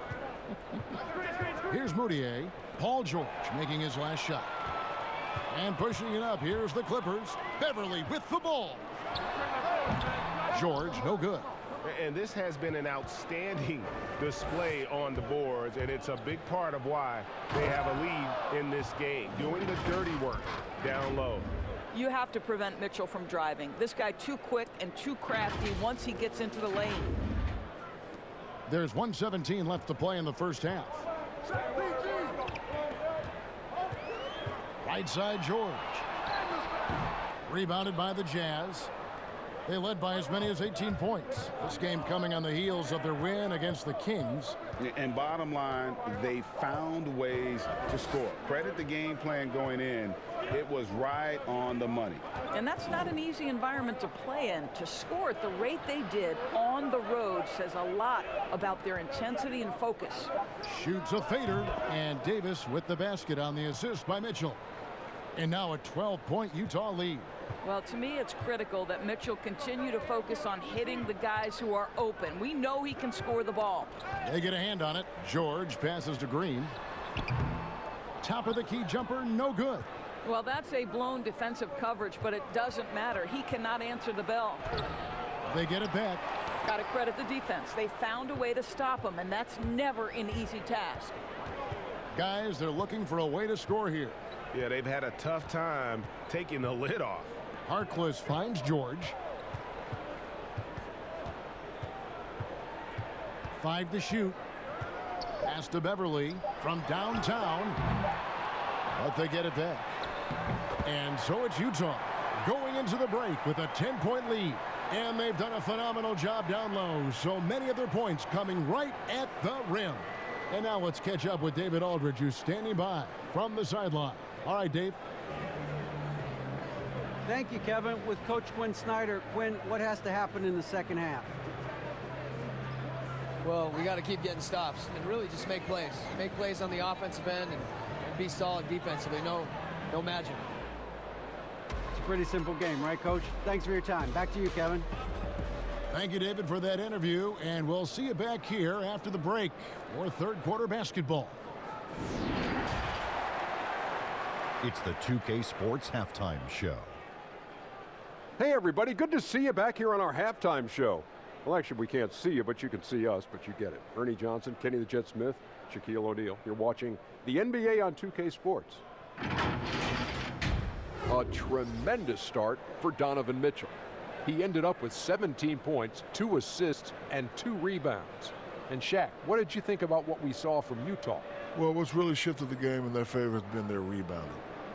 Speaker 1: Here's Moutier. Paul George making his last shot. And pushing it up. Here's the Clippers. Beverly with the ball. George, no good.
Speaker 5: And this has been an outstanding display on the boards, and it's a big part of why they have a lead in this game, doing the dirty work down low.
Speaker 4: You have to prevent Mitchell from driving. This guy too quick and too crafty once he gets into the lane.
Speaker 1: There's 1:17 left to play in the first half. Right side George. Rebounded by the Jazz. They led by as many as 18 points. This game coming on the heels of their win against the Kings.
Speaker 3: And bottom line, they found ways to score. Credit the game plan going in. It was right on the money.
Speaker 4: And that's not an easy environment to play in. To score at the rate they did on the road says a lot about their intensity and focus.
Speaker 1: Shoots a fader, and Davis with the basket on the assist by Mitchell. And now a 12-point Utah lead.
Speaker 4: Well, to me, it's critical that Mitchell continue to focus on hitting the guys who are open. We know he can score the ball.
Speaker 1: They get a hand on it. George passes to Green. Top of the key jumper, no good.
Speaker 4: Well, that's a blown defensive coverage, but it doesn't matter. He cannot answer the bell.
Speaker 1: They get it back.
Speaker 4: Got to credit the defense. They found a way to stop him, and that's never an easy task.
Speaker 1: Guys, they're looking for a way to score here.
Speaker 5: Yeah, they've had a tough time taking the lid off.
Speaker 1: Harkless finds George. 5 to shoot. Pass to Beverly from downtown. But they get it back. And so it's Utah going into the break with a 10-point lead. And they've done a phenomenal job down low. So many of their points coming right at the rim. And now let's catch up with David Aldridge, who's standing by from the sideline. All right, Dave.
Speaker 2: Thank you, Kevin. With Coach Quinn Snyder. Quinn, what has to happen in the second half?
Speaker 8: Well, we got to keep getting stops and really just make plays. Make plays on the offensive end and be solid defensively. No magic.
Speaker 2: It's a pretty simple game, right, Coach? Thanks for your time. Back to you, Kevin.
Speaker 1: Thank you, David, for that interview. And we'll see you back here after the break for third quarter basketball.
Speaker 9: It's the 2K Sports Halftime Show.
Speaker 10: Hey, everybody. Good to see you back here on our halftime show. Well, actually, we can't see you, but you can see us, but you get it. Ernie Johnson, Kenny the Jet Smith, Shaquille O'Neal. You're watching the NBA on 2K Sports. A tremendous start for Donovan Mitchell. He ended up with 17 points, 2 assists, and 2 rebounds. And Shaq, what did you think about what we saw from Utah?
Speaker 11: Well, what's really shifted the game in their favor has been their rebounding.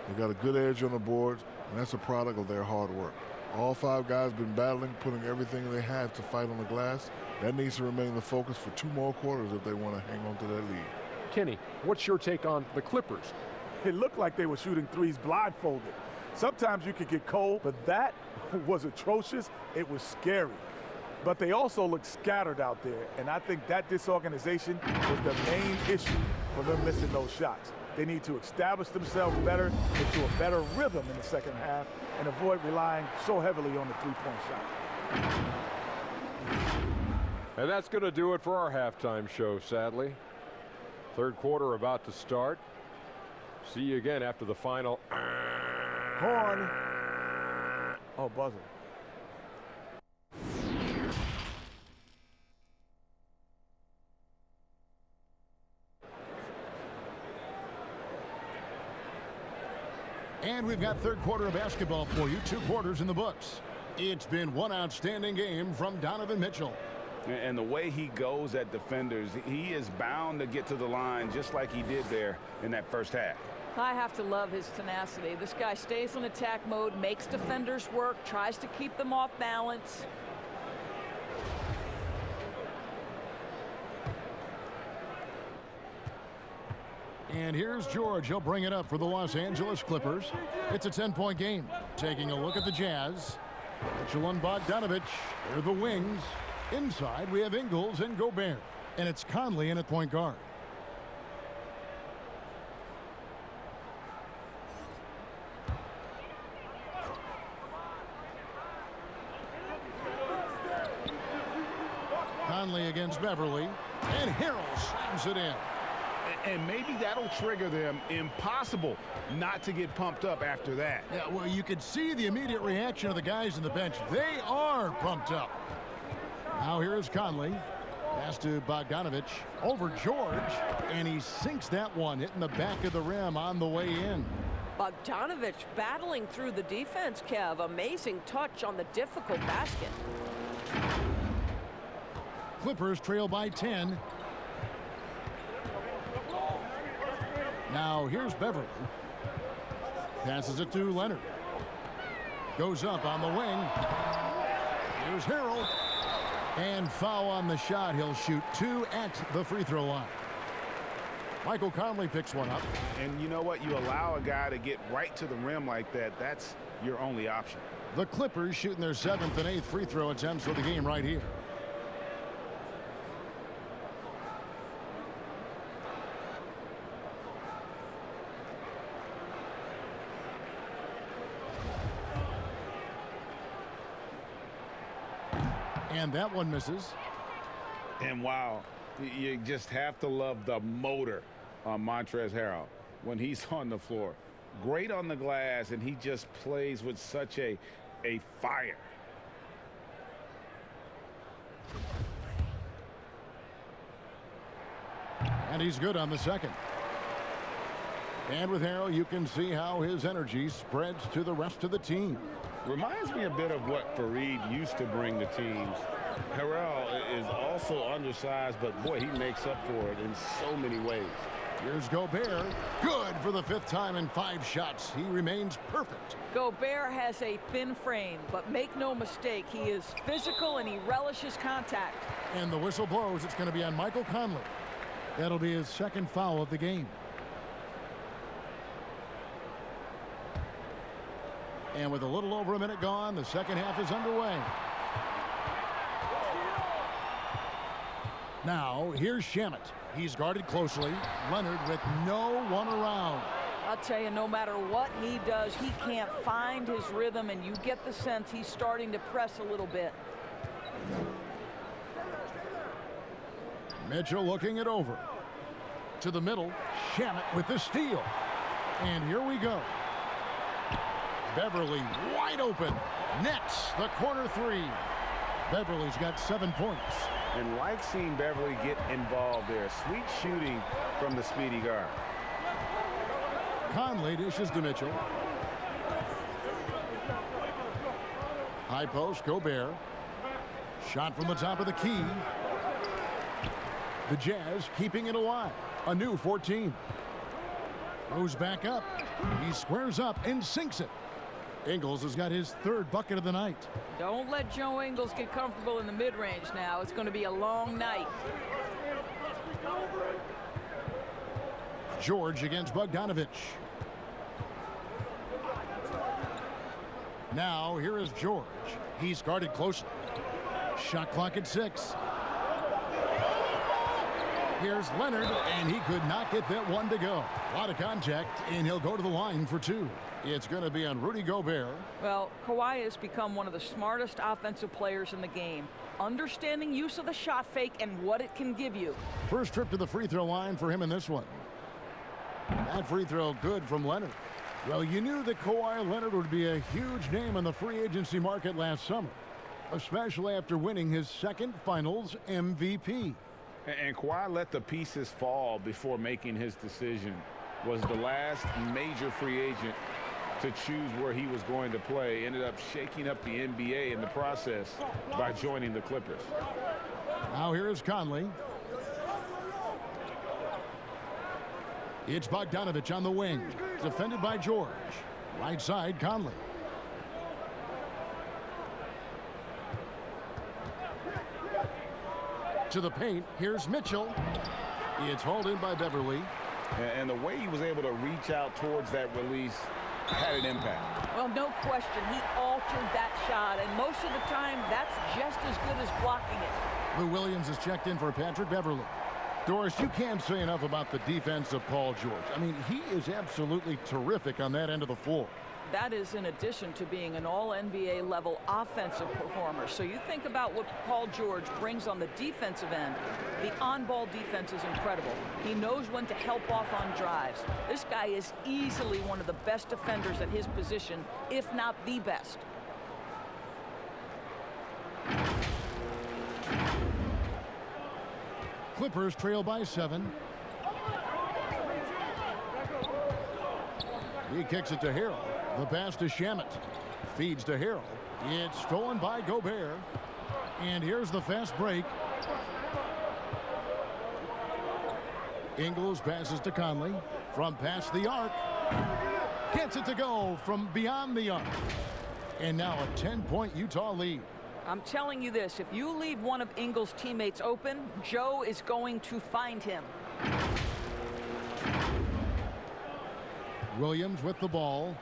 Speaker 11: They got a good edge on the boards, and that's a product of their hard work. All 5 guys been battling, putting everything they have to fight on the glass. That needs to remain the focus for 2 more quarters if they want to hang on to their lead.
Speaker 10: Kenny, what's your take on the Clippers?
Speaker 12: It looked like they were shooting threes blindfolded. Sometimes you could get cold, but that was atrocious. It was scary. But they also looked scattered out there, and I think that disorganization was the main issue for them missing those shots. They need to establish themselves better, into a better rhythm in the second half, and avoid relying so heavily on the three-point shot.
Speaker 10: And that's going to do it for our halftime show, sadly. Third quarter about to start. See you again after the final.
Speaker 12: Horn. Oh, buzzer.
Speaker 1: And we've got third quarter of basketball for you. 2 quarters in the books. It's been one outstanding game from Donovan Mitchell.
Speaker 3: And the way he goes at defenders, he is bound to get to the line just like he did there in that first half.
Speaker 4: I have to love his tenacity. This guy stays in attack mode, makes defenders work, tries to keep them off balance.
Speaker 1: And here's George. He'll bring it up for the Los Angeles Clippers. It's a 10-point game. Taking a look at the Jazz. Mitchell and Bogdanovich. They're the wings. Inside, we have Ingles and Gobert. And it's Conley in at point guard. Conley against Beverly, and Harrell slams it in.
Speaker 3: And maybe that'll trigger them. Impossible not to get pumped up after that.
Speaker 1: Yeah, well, you could see the immediate reaction of the guys on the bench. They are pumped up. Now here is Conley. Pass to Bogdanovich. Over George. And he sinks that one, hitting the back of the rim on the way in.
Speaker 13: Bogdanovich battling through the defense, Kev. Amazing touch on the difficult basket.
Speaker 1: Clippers trail by 10. Now here's Beverly. Passes it to Leonard. Goes up on the wing. Here's Harrell. And foul on the shot. He'll shoot 2 at the free throw line. Michael Conley picks one up.
Speaker 3: And you know what? You allow a guy to get right to the rim like that. That's your only option.
Speaker 1: The Clippers shooting their 7th and 8th free throw attempts for the game right here. And that one misses.
Speaker 3: And wow, you just have to love the motor on Montrezl Harrell when he's on the floor. Great on the glass, and he just plays with such a fire.
Speaker 1: And he's good on the second. And with Harrell, you can see how his energy spreads to the rest of the team.
Speaker 5: Reminds me a bit of what Fareed used to bring to teams. Harrell is also undersized, but boy, he makes up for it in so many ways.
Speaker 1: Here's Gobert. Good for the 5th time in 5 shots. He remains perfect.
Speaker 4: Gobert has a thin frame, but make no mistake, he is physical and he relishes contact.
Speaker 1: And the whistle blows. It's going to be on Michael Conley. That'll be his 2nd foul of the game. And with a little over a minute gone, the second half is underway. Now, here's Shamet. He's guarded closely. Leonard with no one around.
Speaker 4: I'll tell you, no matter what he does, he can't find his rhythm, and you get the sense he's starting to press a little bit.
Speaker 1: Mitchell looking it over. To the middle, Shamet with the steal. And here we go. Beverly wide open. Nets the corner 3. Beverly's got 7 points.
Speaker 3: And like seeing Beverly get involved there. Sweet shooting from the speedy guard.
Speaker 1: Conley dishes to Mitchell. High post, Gobert. Shot from the top of the key. The Jazz keeping it alive. A new 14. Goes back up. He squares up and sinks it. Ingles has got his 3rd bucket of the night.
Speaker 4: Don't let Joe Ingles get comfortable in the mid-range now. It's going to be a long night.
Speaker 1: George against Bogdanovich. Now here is George. He's guarded closely. Shot clock at 6. Here's Leonard, and he could not get that one to go. A lot of contact, and he'll go to the line for 2. It's going to be on Rudy Gobert.
Speaker 4: Well, Kawhi has become one of the smartest offensive players in the game, understanding use of the shot fake and what it can give you.
Speaker 1: First trip to the free throw line for him in this one. That free throw good from Leonard. Well, you knew that Kawhi Leonard would be a huge name on the free agency market last summer, especially after winning his 2nd Finals MVP.
Speaker 3: And Kawhi let the pieces fall before making his decision. Was the last major free agent to choose where he was going to play. Ended up shaking up the NBA in the process by joining the Clippers.
Speaker 1: Now here is Conley. It's Bogdanovich on the wing. Defended by George. Right side, Conley. To the paint, here's Mitchell. It's hauled in by Beverly.
Speaker 3: And the way he was able to reach out towards that release had an impact.
Speaker 4: Well, no question, he altered that shot, and most of the time, that's just as good as blocking it.
Speaker 1: Lou Williams is checked in for Patrick Beverly. Doris, you can't say enough about the defense of Paul George. I mean, he is absolutely terrific on that end of the floor.
Speaker 4: That is in addition to being an all-NBA level offensive performer. So you think about what Paul George brings on the defensive end. The on-ball defense is incredible. He knows when to help off on drives. This guy is easily one of the best defenders at his position, if not the best.
Speaker 1: Clippers trail by 7. He kicks it to Harrell. The pass to Shamet. Feeds to Harrell. It's stolen by Gobert. And here's the fast break. Ingles passes to Conley. From past the arc. Gets it to go from beyond the arc. And now a 10-point Utah lead.
Speaker 4: I'm telling you this, if you leave one of Ingles' teammates open, Joe is going to find him.
Speaker 1: Williams with the ball.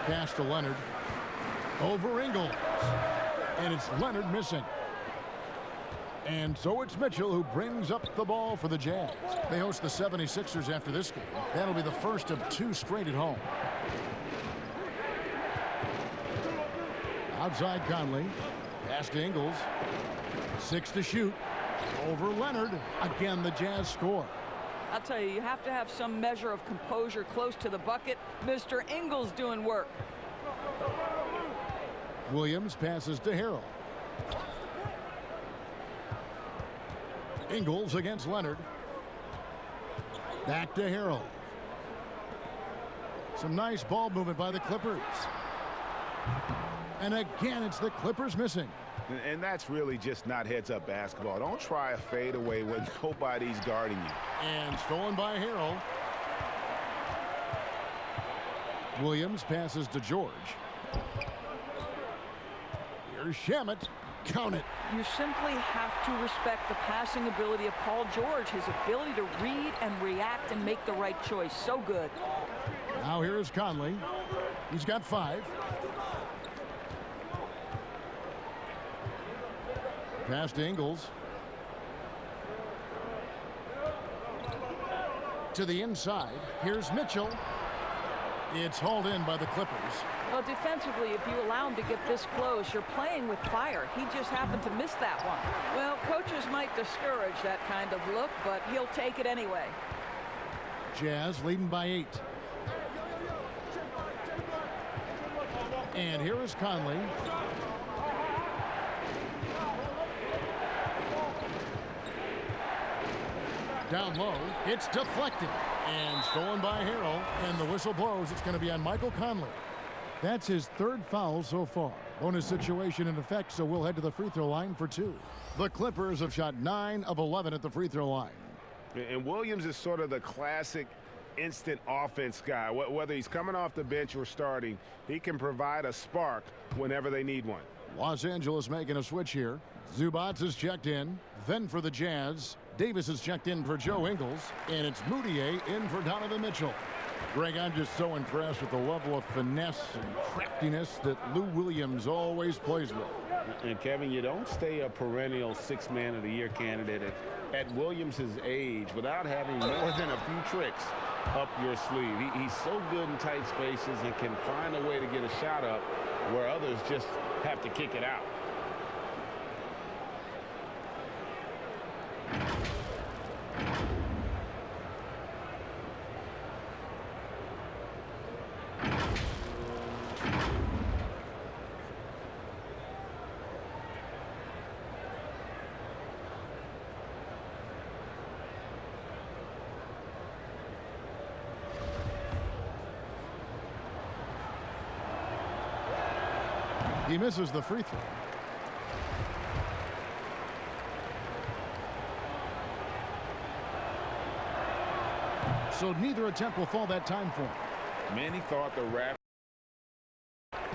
Speaker 1: Pass to Leonard. Over Ingles. And it's Leonard missing. And so it's Mitchell who brings up the ball for the Jazz. They host the 76ers after this game. That'll be the first of 2 straight at home. Outside Conley. Pass to Ingles. 6 to shoot. Over Leonard. Again, the Jazz score.
Speaker 4: I'll tell you, you have to have some measure of composure close to the bucket. Mr. Ingles doing work.
Speaker 1: Williams passes to Harrell. Ingles against Leonard. Back to Harrell. Some nice ball movement by the Clippers. And again, it's the Clippers missing.
Speaker 3: And that's really just not heads-up basketball. Don't try a fadeaway when nobody's guarding you.
Speaker 1: And stolen by Harrell. Williams passes to George. Here's Shamet. Count it.
Speaker 4: You simply have to respect the passing ability of Paul George, his ability to read and react and make the right choice. So good.
Speaker 1: Now here is Conley. He's got 5. Pass to Ingles. To the inside. Here's Mitchell. It's hauled in by the Clippers.
Speaker 4: Well, defensively, if you allow him to get this close, you're playing with fire. He just happened to miss that one. Well, coaches might discourage that kind of look, but he'll take it anyway.
Speaker 1: Jazz leading by 8. And here is Conley. Down low, it's deflected and stolen by Harrell, and the whistle blows. It's going to be on Michael Conley. That's his 3rd foul so far. Bonus situation in effect, so we'll head to the free throw line for 2. The Clippers have shot 9 of 11 at the free throw line.
Speaker 3: And Williams is sort of the classic instant offense guy. Whether he's coming off the bench or starting, he can provide a spark whenever they need one.
Speaker 1: Los Angeles making a switch here. Zubats is checked in. Then for the Jazz, Davis is checked in for Joe Ingles, and it's Moutier in for Donovan Mitchell. Greg, I'm just so impressed with the level of finesse and craftiness that Lou Williams always plays with.
Speaker 5: And Kevin, you don't stay a perennial 6th man of the year candidate at Williams' age without having more than a few tricks up your sleeve. He's so good in tight spaces and can find a way to get a shot up where others just have to kick it out.
Speaker 1: He misses the free throw. So neither attempt will fall that time for him.
Speaker 3: Many thought the Raptors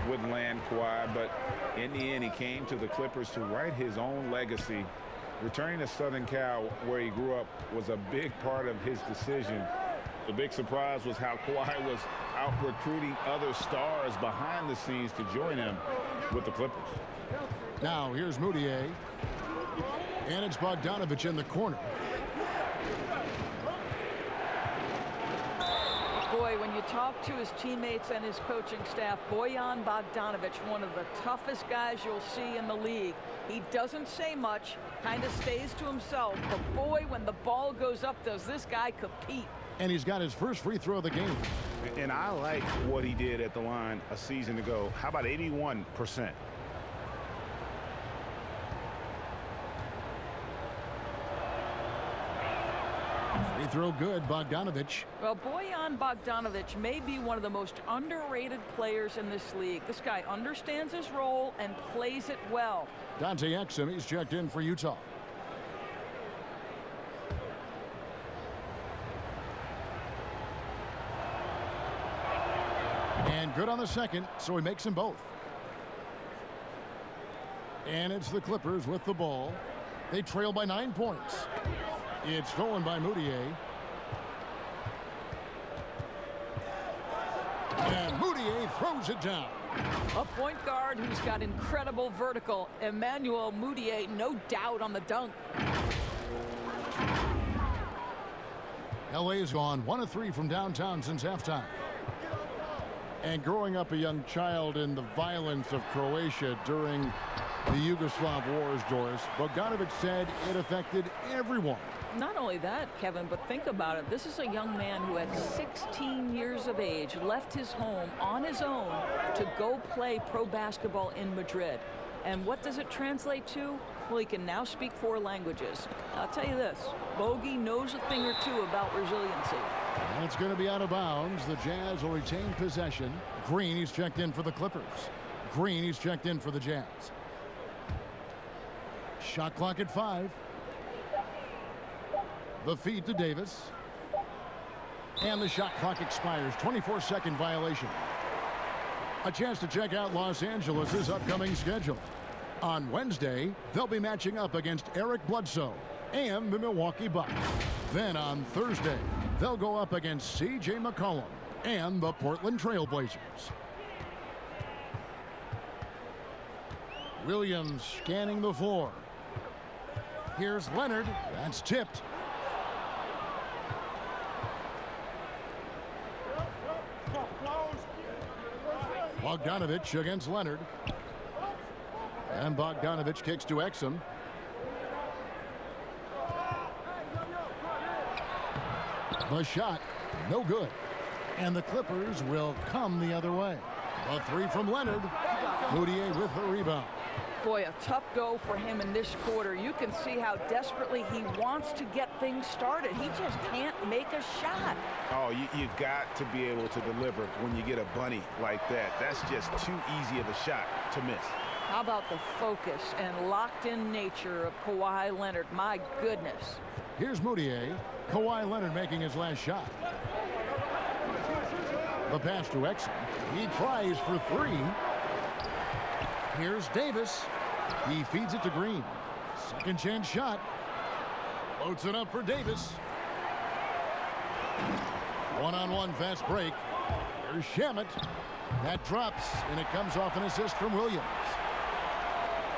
Speaker 3: would land Kawhi, but in the end, he came to the Clippers to write his own legacy. Returning to Southern Cal, where he grew up, was a big part of his decision. The big surprise was how Kawhi was out recruiting other stars behind the scenes to join him with the Clippers.
Speaker 1: Now here's Moutier. And it's Bogdanovich in the corner.
Speaker 4: Boy, when you talk to his teammates and his coaching staff, Bojan Bogdanovich, one of the toughest guys you'll see in the league. He doesn't say much, kind of stays to himself, but boy, when the ball goes up, does this guy compete.
Speaker 1: And he's got his first free throw of the game.
Speaker 3: And I like what he did at the line a season ago. How about 81%?
Speaker 1: Free throw good, Bogdanovich.
Speaker 4: Well, Bojan Bogdanovich may be one of the most underrated players in this league. This guy understands his role and plays it well.
Speaker 1: Dante Exum, he's checked in for Utah. And good on the second, so he makes them both. And it's the Clippers with the ball. They trail by 9 points. It's stolen by Moutier. And Moutier throws it down.
Speaker 4: A point guard who's got incredible vertical. Emmanuel Moutier, no doubt on the dunk.
Speaker 1: LA has gone 1 of 3 from downtown since halftime. And growing up a young child in the violence of Croatia during the Yugoslav wars, Doris, Bogdanovich said it affected everyone.
Speaker 4: Not only that, Kevin, but think about it. This is a young man who at 16 years of age left his home on his own to go play pro basketball in Madrid. And what does it translate to? Well, he can now speak 4 languages. I'll tell you this, Bogey knows a thing or two about resiliency.
Speaker 1: And it's going to be out of bounds. The Jazz will retain possession. Green, he's checked in for the Clippers. Green, he's checked in for the Jazz. Shot clock at 5. The feed to Davis. And the shot clock expires. 24-second violation. A chance to check out Los Angeles' upcoming schedule. On Wednesday, they'll be matching up against Eric Bledsoe and the Milwaukee Bucks. Then on Thursday, they'll go up against C.J. McCollum and the Portland Trail Blazers. Williams scanning the floor. Here's Leonard. That's tipped. Bogdanovich against Leonard. And Bogdanovich kicks to Exum. The shot, no good. And the Clippers will come the other way. A 3 from Leonard. Moutier with the rebound.
Speaker 4: Boy, a tough go for him in this quarter. You can see how desperately he wants to get things started. He just can't make a shot.
Speaker 3: Oh, you've got to be able to deliver when you get a bunny like that. That's just too easy of a shot to miss.
Speaker 4: How about the focus and locked-in nature of Kawhi Leonard? My goodness.
Speaker 1: Here's Moutier. Kawhi Leonard making his last shot. The pass to Exum. He tries for 3. Here's Davis. He feeds it to Green. Second chance shot. Floats it up for Davis. One-on-one fast break. Here's Shamet. That drops, and it comes off an assist from Williams.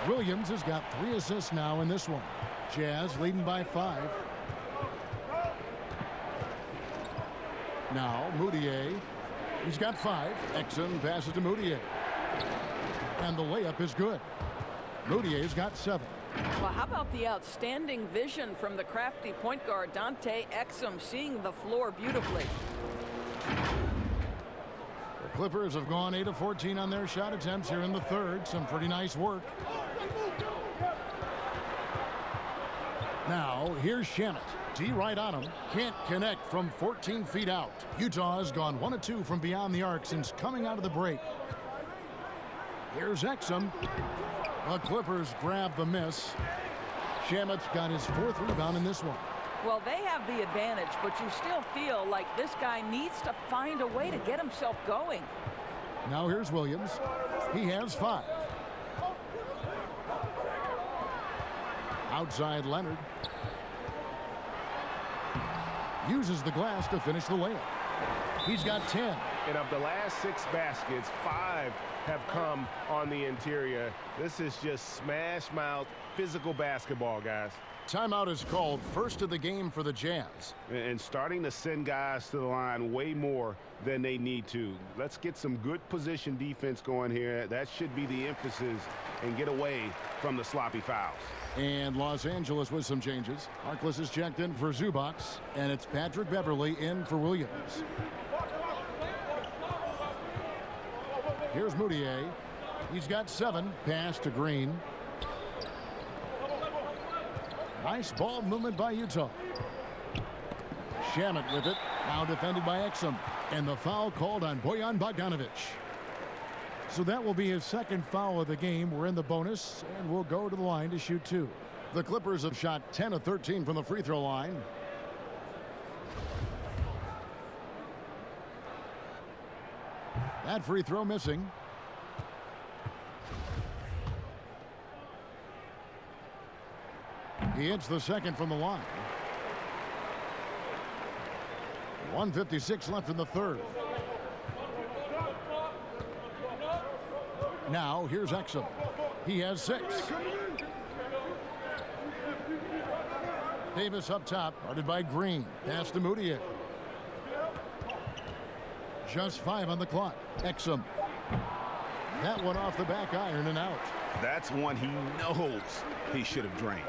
Speaker 1: Williams has got 3 assists now in this one. Jazz leading by 5. Now Moutier. He's got 5. Exum passes to Moutier. And the layup is good. Moutier's got 7.
Speaker 4: Well, how about the outstanding vision from the crafty point guard Dante Exum, seeing the floor beautifully.
Speaker 1: The Clippers have gone 8 of 14 on their shot attempts here in the third. Some pretty nice work. Now here's Shamet. D right on him. Can't connect from 14 feet out. Utah has gone 1 of 2 from beyond the arc since coming out of the break. Here's Exum. The Clippers grab the miss. Shamet's got his 4th rebound in this one.
Speaker 4: Well, they have the advantage, but you still feel like this guy needs to find a way to get himself going.
Speaker 1: Now here's Williams. He has 5. Outside Leonard. Uses the glass to finish the layup. He's got 10.
Speaker 5: And of the last 6 baskets, 5 have come on the interior. This is just smash mouth physical basketball, guys.
Speaker 1: Timeout is called, first of the game for the Jazz.
Speaker 5: And starting to send guys to the line way more than they need to. Let's get some good position defense going here. That should be the emphasis, and get away from the sloppy fouls.
Speaker 1: And Los Angeles with some changes. Harkless is checked in for Zubac, and it's Patrick Beverley in for Williams. Here's Moutier. He's got 7. Pass to Green. Nice ball movement by Utah. Shamet with it. Now defended by Exum. And the foul called on Bojan Bogdanovic. So that will be his 2nd foul of the game. We're in the bonus, and we'll go to the line to shoot 2. The Clippers have shot 10 of 13 from the free throw line. That free throw missing. He hits the 2nd from the line. 1:56 left in the 3rd. Now here's Exum. He has 6. Davis up top, guarded by Green. Pass to Moutier. Just 5 on the clock. Exum. That one off the back iron and out.
Speaker 3: That's one he knows he should have drained.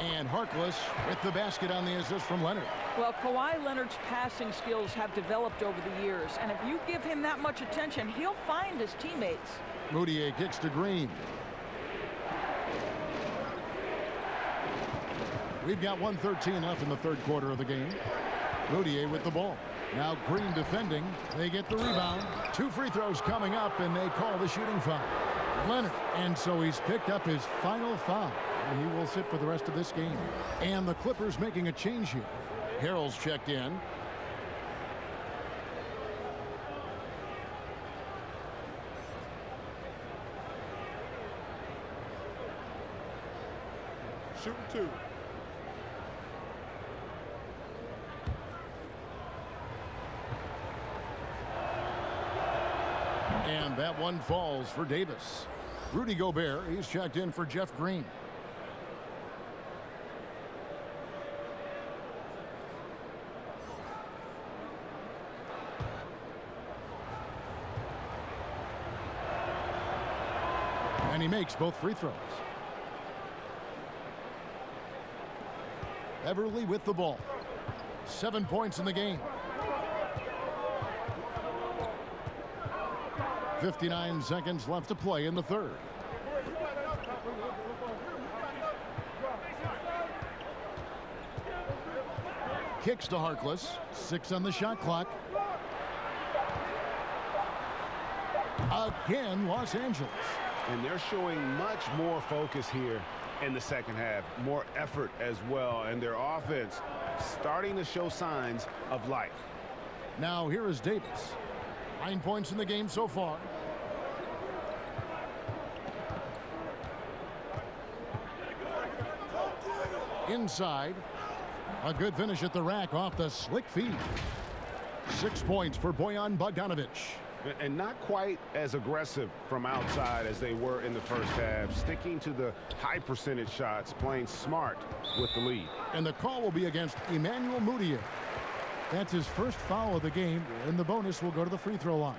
Speaker 1: And Harkless with the basket on the assist from Leonard.
Speaker 4: Well, Kawhi Leonard's passing skills have developed over the years, and if you give him that much attention, he'll find his teammates.
Speaker 1: Moutier kicks to Green. We've got 1:13 left in the 3rd quarter of the game. Moutier with the ball. Now Green defending. They get the rebound. 2 free throws coming up, and they call the shooting foul. Leonard. And so he's picked up his final foul. And he will sit for the rest of this game. And the Clippers making a change here. Harrell's checked in.
Speaker 12: Shooting 2.
Speaker 1: And that one falls for Davis. Rudy Gobert, he's checked in for Jeff Green. And he makes both free throws. Beverley with the ball. 7 points in the game. 59 seconds left to play in the 3rd. Kicks to Harkless. 6 on the shot clock. Again, Los Angeles.
Speaker 5: And they're showing much more focus here in the 2nd half. More effort as well. And their offense starting to show signs of life.
Speaker 1: Now here is Davis. 9 points in the game so far. Inside. A good finish at the rack off the slick feed. 6 points for Bojan Bogdanovic.
Speaker 5: And not quite as aggressive from outside as they were in the 1st half. Sticking to the high percentage shots, playing smart with the lead.
Speaker 1: And the call will be against Emmanuel Moutier. That's his 1st foul of the game, and the bonus will go to the free throw line.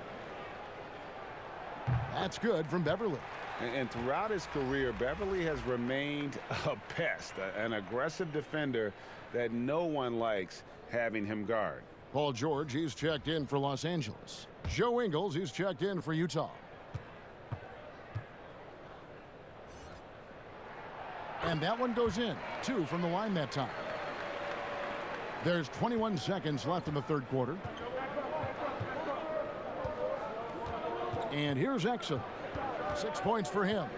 Speaker 1: That's good from Beverley.
Speaker 3: And throughout his career, Beverley has remained a pest, an aggressive defender that no one likes having him guard.
Speaker 1: Paul George, he's checked in for Los Angeles. Joe Ingles, he's checked in for Utah. And that one goes in. 2 from the line that time. There's 21 seconds left in the 3rd quarter. And here's Exum. 6 points for him.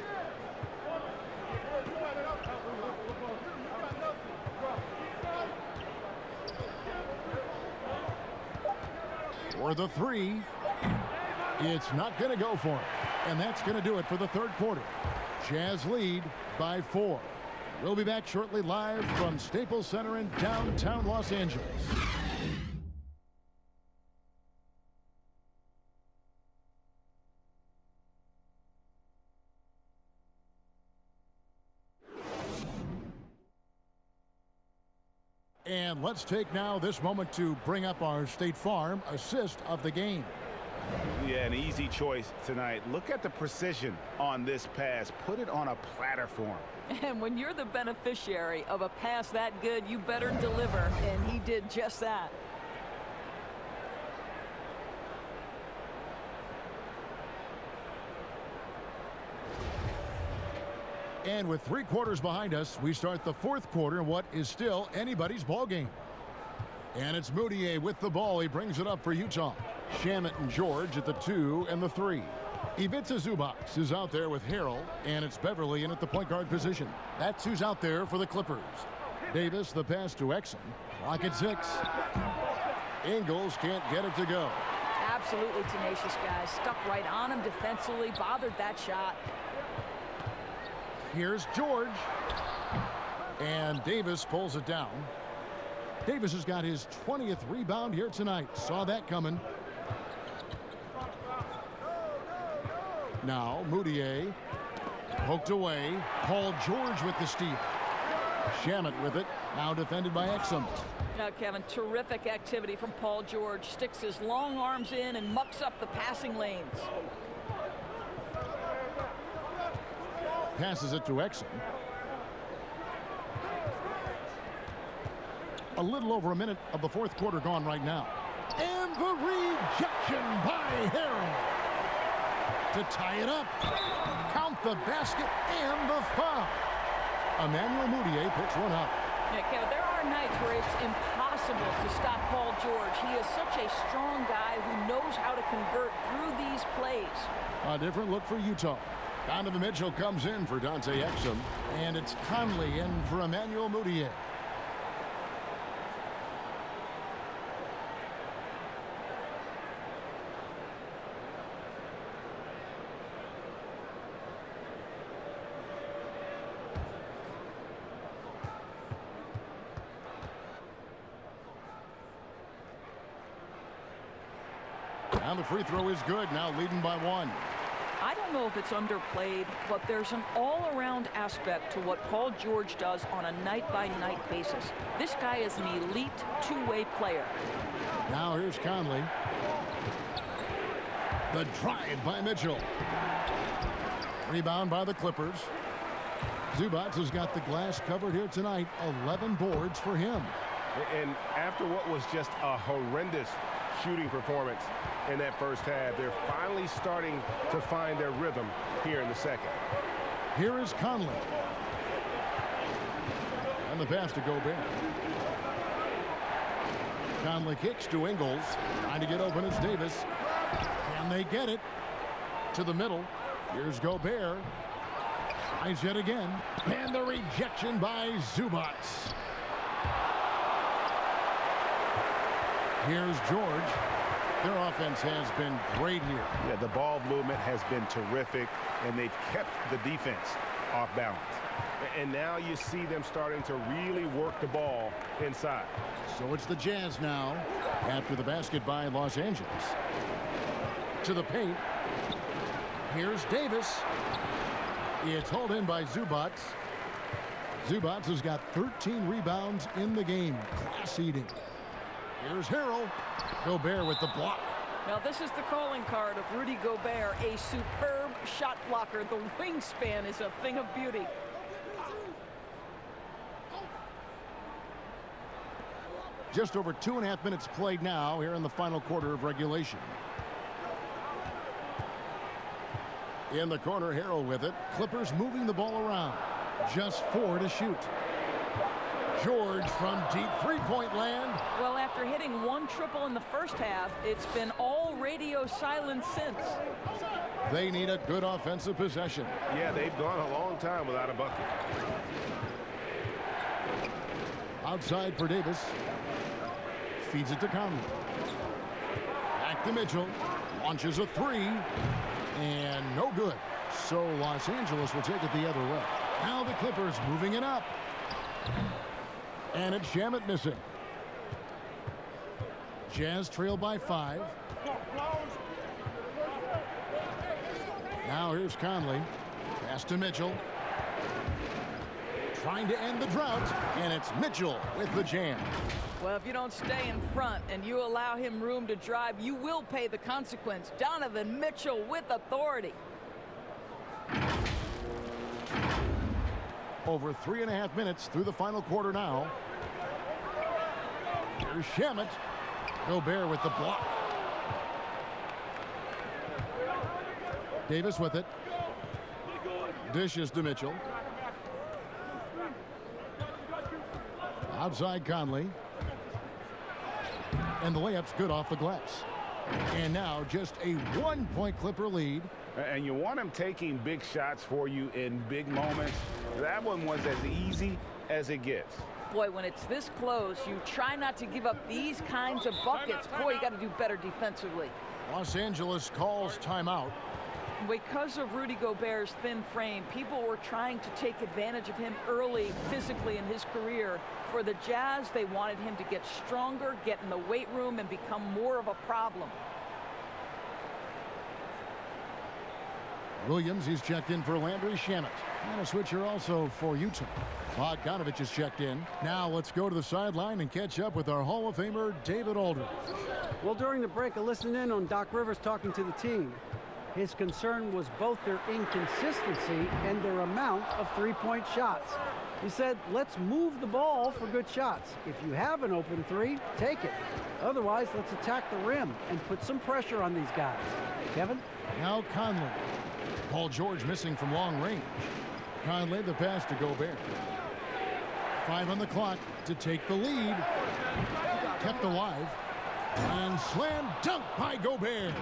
Speaker 1: For the 3. It's not going to go for it. And that's going to do it for the 3rd quarter. Jazz lead by 4. We'll be back shortly live from Staples Center in downtown Los Angeles. And let's take now this moment to bring up our State Farm assist of the game.
Speaker 3: Yeah, an easy choice tonight. Look at the precision on this pass. Put it on a platter for him.
Speaker 4: And when you're the beneficiary of a pass that good, you better deliver. And he did just that.
Speaker 1: And with 3 quarters behind us, we start the 4th quarter in what is still anybody's ball game. And it's Moutier with the ball. He brings it up for Utah. Shamet and George at the 2 and the 3. Ivica Zubac is out there with Harrell, and it's Beverly in at the point guard position. That's who's out there for the Clippers. Davis, the pass to Exum. Clock at 6. Ingles can't get it to go.
Speaker 4: Absolutely tenacious guys. Stuck right on him defensively, bothered that shot.
Speaker 1: Here's George. And Davis pulls it down. Davis has got his 20th rebound here tonight. Saw that coming. Now Moutier poked away. Paul George with the steal. Shamet with it. Now defended by Exum.
Speaker 4: Now, Kevin, terrific activity from Paul George. Sticks his long arms in and mucks up the passing lanes.
Speaker 1: Passes it to Exum. A little over a minute of the 4th quarter gone right now. And the rejection by Harrell to tie it up. Count the basket and the foul. Emmanuel Moutier picks one up.
Speaker 4: Yeah, Kevin, there are nights where it's impossible to stop Paul George. He is such a strong guy who knows how to convert through these plays.
Speaker 1: A different look for Utah. Donovan Mitchell comes in for Dante Exum, and it's Conley in for Emmanuel Moutier. And the free throw is good, now leading by 1.
Speaker 4: I don't know if it's underplayed, but there's an all-around aspect to what Paul George does on a night-by-night basis. This guy is an elite two-way player.
Speaker 1: Now here's Conley. The drive by Mitchell. Rebound by the Clippers. Zubac has got the glass covered here tonight. 11 boards for him.
Speaker 5: And after what was just a horrendous shooting performance in that first half, they're finally starting to find their rhythm here in the second.
Speaker 1: Here is Conley. And the pass to Gobert. Conley kicks to Ingles. Trying to get open is Davis. Can they get it? To the middle. Here's Gobert. Tries yet again. And the rejection by Zubac. Here's George. Their offense has been great here.
Speaker 3: Yeah, the ball movement has been terrific, and they've kept the defense off balance.
Speaker 5: And now you see them starting to really work the ball inside.
Speaker 1: So it's the Jazz now after the basket by Los Angeles. To the paint. Here's Davis. It's hauled in by Zubac. Zubac has got 13 rebounds in the game. Class eating. Here's Harrell. Gobert with the block.
Speaker 4: Now this is the calling card of Rudy Gobert, a superb shot blocker. The wingspan is a thing of beauty.
Speaker 1: Just over 2.5 minutes played now here in the final quarter of regulation. In the corner, Harrell with it. Clippers moving the ball around. Just 4 to shoot. George from deep three-point land.
Speaker 4: Well, after hitting 1 triple in the first half, it's been all radio silence since.
Speaker 1: They need a good offensive possession.
Speaker 5: Yeah, they've gone a long time without a bucket.
Speaker 1: Outside for Davis. Feeds it to Conley. Back to Mitchell. Launches a 3. And no good. So Los Angeles will take it the other way. Now the Clippers moving it up. And it's Shamet missing. Jazz trail by 5. Now here's Conley. Pass to Mitchell. Trying to end the drought, and it's Mitchell with the jam.
Speaker 4: Well, if you don't stay in front and you allow him room to drive, you will pay the consequence. Donovan Mitchell with authority.
Speaker 1: Over 3.5 minutes through the final quarter now. Here's Shamet. Gobert with the block. Davis with it. Dishes to Mitchell. Outside Conley. And the layup's good off the glass. And now just a 1-point Clipper lead.
Speaker 3: And you want him taking big shots for you in big moments. That one was as easy as it gets.
Speaker 4: Boy, when it's this close, you try not to give up these kinds of buckets. Boy, you got to do better defensively.
Speaker 1: Los Angeles calls timeout.
Speaker 4: Because of Rudy Gobert's thin frame, people were trying to take advantage of him early physically in his career. For the Jazz, they wanted him to get stronger, get in the weight room, and become more of a problem.
Speaker 1: Williams, he's checked in for Landry Shamet. And a switcher also for Utah. Bogdanovich is checked in. Now let's go to the sideline and catch up with our Hall of Famer, David Aldridge.
Speaker 2: Well, during the break, I listened in on Doc Rivers talking to the team. His concern was both their inconsistency and their amount of three-point shots. He said, let's move the ball for good shots. If you have an open three, take it. Otherwise, let's attack the rim and put some pressure on these guys. Kevin?
Speaker 1: Now Conley. Paul George missing from long range. Conley the pass to Gobert. 5 on the clock to take the lead. Kept alive. And slam dunk by Gobert.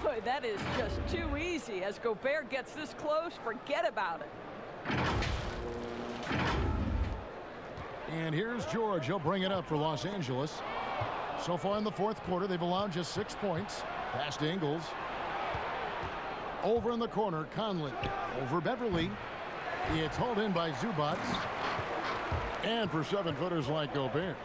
Speaker 4: Boy, that is just too easy. As Gobert gets this close, forget about it.
Speaker 1: And here's George. He'll bring it up for Los Angeles. So far in the fourth quarter, they've allowed just 6 points. Pass to Ingles. Over in the corner, Conley. Over Beverly. It's hauled in by Zubac. And for 7-footers like Gobert,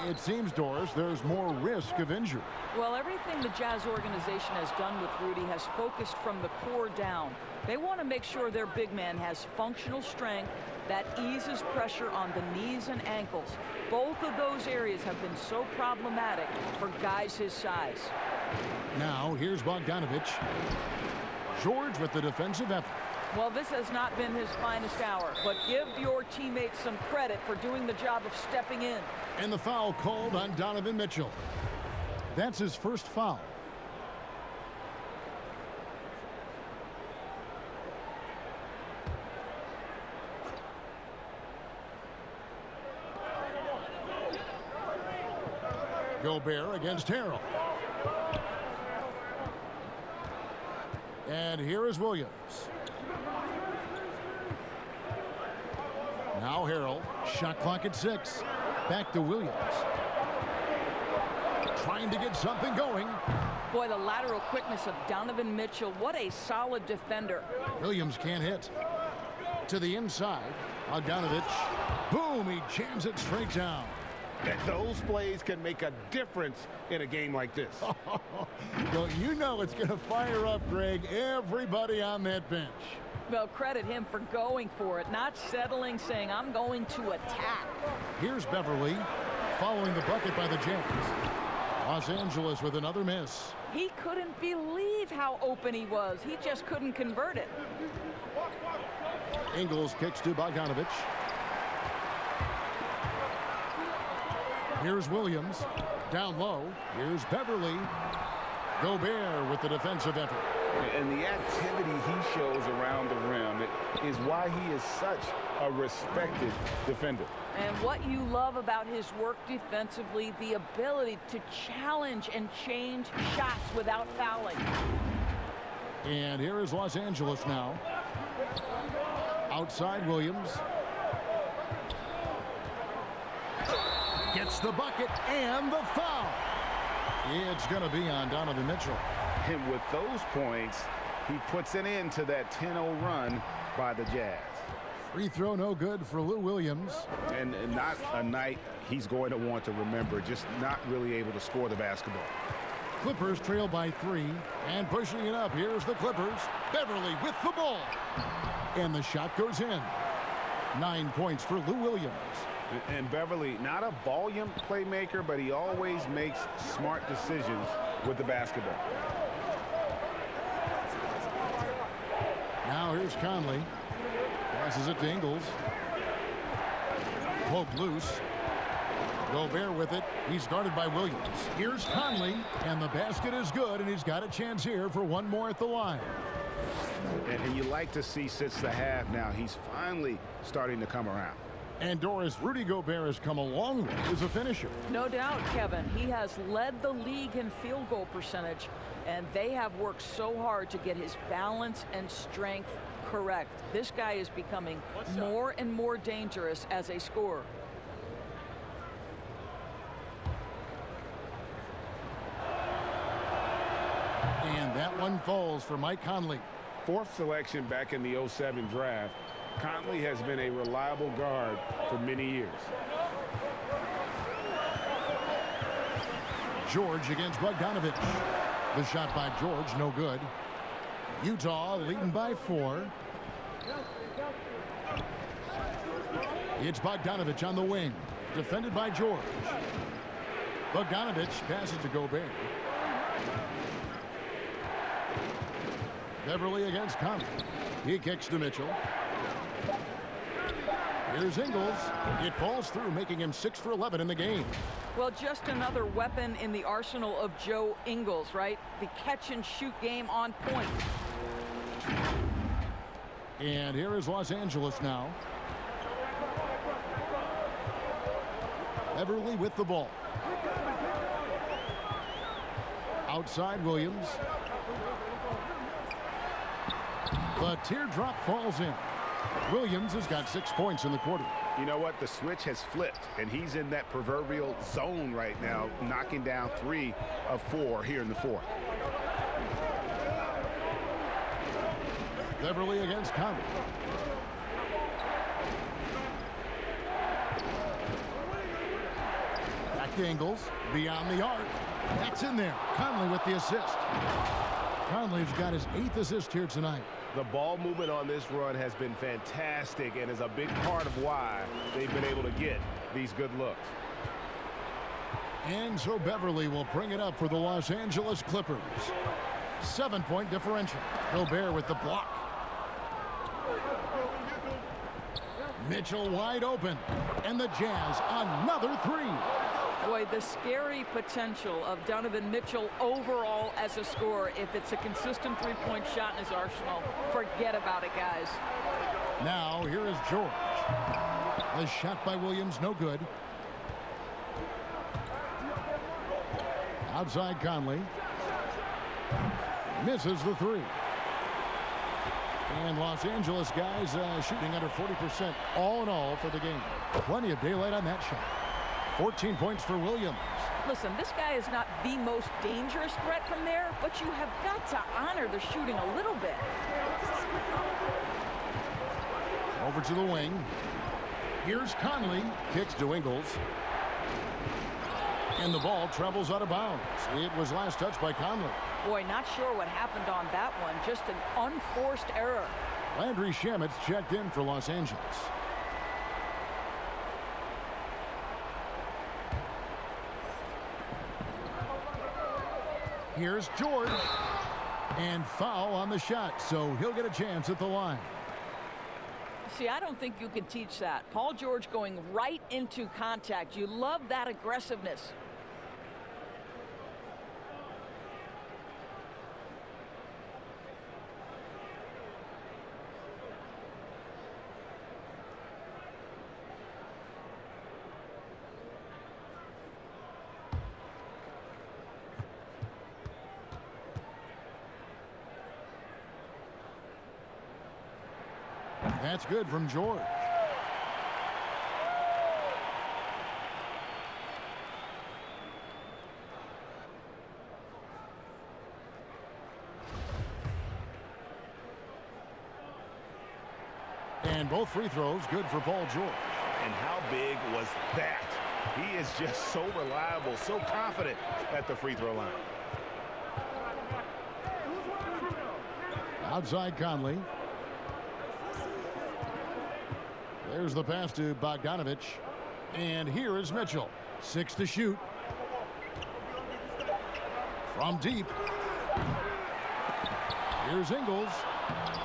Speaker 1: it seems, Doris, there's more risk of injury.
Speaker 4: Well, everything the Jazz organization has done with Rudy has focused from the core down. They want to make sure their big man has functional strength that eases pressure on the knees and ankles. Both of those areas have been so problematic for guys his size.
Speaker 1: Now, here's Bogdanovich. George with the defensive effort.
Speaker 4: Well, this has not been his finest hour, but give your teammates some credit for doing the job of stepping in.
Speaker 1: And the foul called on Donovan Mitchell. That's his first foul. Gobert against Harrell. And here is Williams. Now Harrell. Shot clock at 6. Back to Williams. Trying to get something going.
Speaker 4: Boy, the lateral quickness of Donovan Mitchell. What a solid defender.
Speaker 1: Williams can't hit. To the inside. Bogdanovich. Boom, he jams it straight down.
Speaker 3: Those plays can make a difference in a game like this.
Speaker 1: Well, you know it's going to fire up, Greg, everybody on that bench.
Speaker 4: Well, credit him for going for it, not settling, saying, I'm going to attack.
Speaker 1: Here's Beverly, following the bucket by the Jazz. Los Angeles with another miss.
Speaker 4: He couldn't believe how open he was. He just couldn't convert it.
Speaker 1: Ingles kicks to Bogdanovich. Here's Williams. Down low. Here's Beverly. Gobert with the defensive effort.
Speaker 3: And the activity he shows around the rim is why he is such a respected defender.
Speaker 4: And what you love about his work defensively, the ability to challenge and change shots without fouling.
Speaker 1: And here is Los Angeles now. Outside Williams. Gets the bucket and the foul. It's going to be on Donovan Mitchell.
Speaker 3: And with those points, he puts an end to that 10-0 run by the Jazz.
Speaker 1: Free throw no good for Lou Williams.
Speaker 3: And not a night he's going to want to remember, just not really able to score the basketball.
Speaker 1: Clippers trail by 3 and pushing it up. Here's the Clippers. Beverly with the ball. And the shot goes in. 9 points for Lou Williams.
Speaker 3: And Beverly, not a volume playmaker, but he always makes smart decisions with the basketball.
Speaker 1: Now here's Conley. Passes it to Ingles. Poked loose. Gobert with it. He's guarded by Williams. Here's Conley, and the basket is good, and he's got a chance here for one more at the line.
Speaker 3: And you like to see since the half now, he's finally starting to come around.
Speaker 1: And Doris, Rudy Gobert has come a long way as a finisher.
Speaker 4: No doubt, Kevin. He has led the league in field goal percentage, and they have worked so hard to get his balance and strength correct. This guy is becoming more and more dangerous as a scorer.
Speaker 1: And that one falls for Mike Conley.
Speaker 3: 4th selection back in the 07 draft. Conley has been a reliable guard for many years.
Speaker 1: George against Bogdanovich. The shot by George, no good. Utah leading by 4. It's Bogdanovich on the wing. Defended by George. Bogdanovich passes to Gobert. Beverly against Conley. He kicks to Mitchell. Here's Ingles. It falls through, making him 6 for 11 in the game.
Speaker 4: Well, just another weapon in the arsenal of Joe Ingles, right? The catch-and-shoot game on point.
Speaker 1: And here is Los Angeles now. Beverly with the ball. Outside Williams. The teardrop falls in. Williams has got 6 points in the quarter.
Speaker 3: You know what? The switch has flipped, and he's in that proverbial zone right now, knocking down 3 of 4 here in the 4th.
Speaker 1: Beverly against Conley. Back to Ingles. Beyond the arc. That's in there. Conley with the assist. Conley's got his 8th assist here tonight.
Speaker 3: The ball movement on this run has been fantastic and is a big part of why they've been able to get these good looks.
Speaker 1: And so Beverly will bring it up for the Los Angeles Clippers. 7-point differential. Gobert with the block. Mitchell wide open. And the Jazz another 3.
Speaker 4: Boy, the scary potential of Donovan Mitchell overall as a scorer. If it's a consistent three-point shot in his arsenal, forget about it, guys.
Speaker 1: Now, here is George. The shot by Williams, no good. Outside Conley. Misses the 3. And Los Angeles guys shooting under 40% all in all for the game. Plenty of daylight on that shot. 14 points for Williams.
Speaker 4: Listen, this guy is not the most dangerous threat from there, but you have got to honor the shooting a little bit.
Speaker 1: Over to the wing. Here's Conley. Kicks to Ingles. And the ball travels out of bounds. It was last touched by Conley.
Speaker 4: Boy, not sure what happened on that one. Just an unforced error.
Speaker 1: Landry Shamit's checked in for Los Angeles. Here's George. And foul on the shot, so he'll get a chance at the line.
Speaker 4: See, I don't think you can teach that. Paul George going right into contact. You love that aggressiveness.
Speaker 1: That's good from George. And both free throws good for Paul George.
Speaker 3: And how big was that? He is just so reliable, so confident at the free throw line.
Speaker 1: Outside Conley. There's the pass to Bogdanovich. And here is Mitchell. 6 to shoot. From deep. Here's Ingles.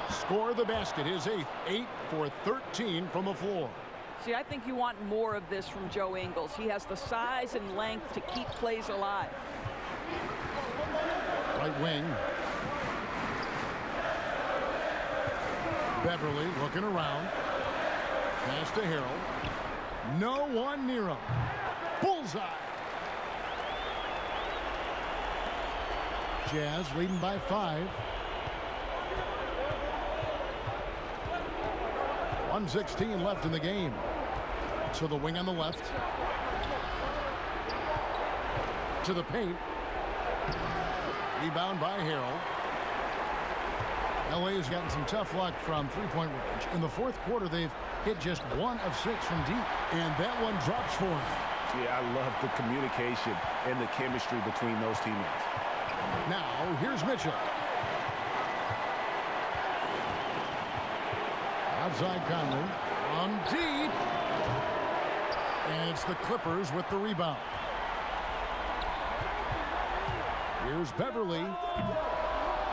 Speaker 1: Score the basket. His 8th. 8 for 13 from the floor.
Speaker 4: See, I think you want more of this from Joe Ingles. He has the size and length to keep plays alive.
Speaker 1: Right wing. Beverly looking around. Pass to Harrell. No one near him. Bullseye. Jazz leading by 5. 1:16 left in the game. To the wing on the left. To the paint. Rebound by Harrell. LA has gotten some tough luck from three-point range. In the fourth quarter, they've hit just 1 of 6 from deep. And that one drops for him.
Speaker 3: Yeah, I love the communication and the chemistry between those teammates.
Speaker 1: Now, here's Mitchell. Outside Conley. On deep. And it's the Clippers with the rebound. Here's Beverly.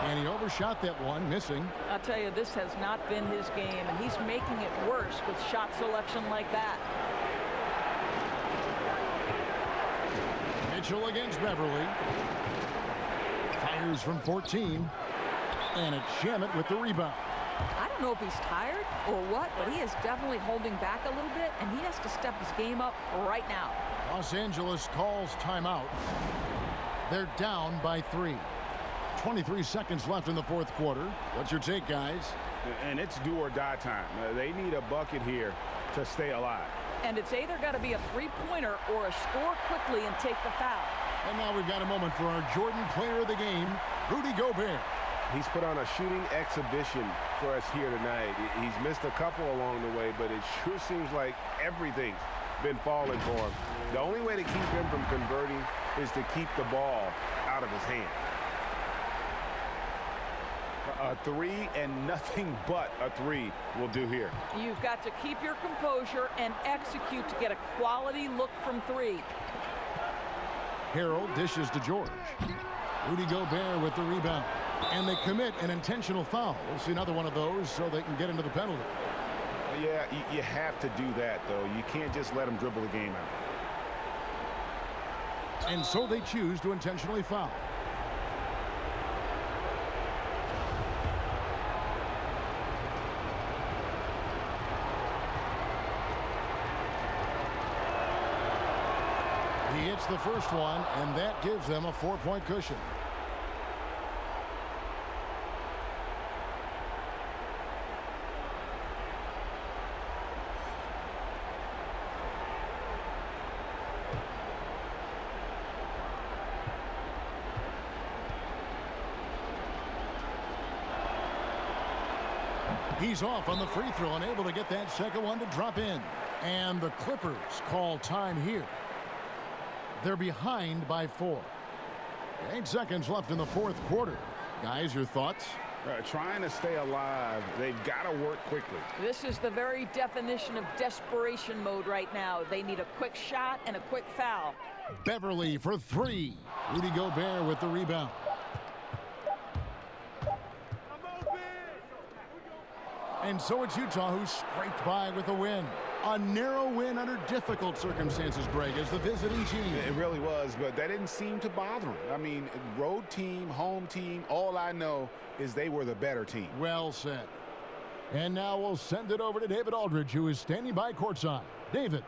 Speaker 1: And he overshot that one, missing.
Speaker 4: I'll tell you, this has not been his game, and he's making it worse with shot selection like that.
Speaker 1: Mitchell against Beverly. Fires from 14. And it's Shamet with the rebound.
Speaker 4: I don't know if he's tired or what, but he is definitely holding back a little bit, and he has to step his game up right now.
Speaker 1: Los Angeles calls timeout. They're down by 3. 23 seconds left in the fourth quarter. What's your take, guys?
Speaker 3: And it's do or die time. They need a bucket here to stay alive.
Speaker 4: And it's either got to be a three-pointer or a score quickly and take the foul.
Speaker 1: And now we've got a moment for our Jordan player of the game, Rudy Gobert.
Speaker 5: He's put on a shooting exhibition for us here tonight. He's missed a couple along the way, but it sure seems like everything's been falling for him. The only way to keep him from converting is to keep the ball out of his hand.
Speaker 3: A 3 and nothing but a 3 will do here.
Speaker 4: You've got to keep your composure and execute to get a quality look from 3.
Speaker 1: Harrell dishes to George. Rudy Gobert with the rebound. And they commit an intentional foul. We'll see another one of those so they can get into the penalty.
Speaker 3: Yeah, you have to do that, though. You can't just let them dribble the game out.
Speaker 1: And so they choose to intentionally foul. He hits the first one, and that gives them a 4-point cushion. He's off on the free throw and able to get that second one to drop in. And the Clippers call time here. They're behind by 4. 8 seconds left in the fourth quarter. Guys, your thoughts?
Speaker 3: Trying to stay alive, they've got to work quickly.
Speaker 4: This is the very definition of desperation mode right now. They need a quick shot and a quick foul.
Speaker 1: Beverly for 3. Rudy Gobert with the rebound. And so it's Utah who scraped by with a win. A narrow win under difficult circumstances, Greg, as the visiting team.
Speaker 3: It really was, but that didn't seem to bother them. I mean, road team, home team, all I know is they were the better team.
Speaker 1: Well said. And now we'll send it over to David Aldridge, who is standing by courtside. David.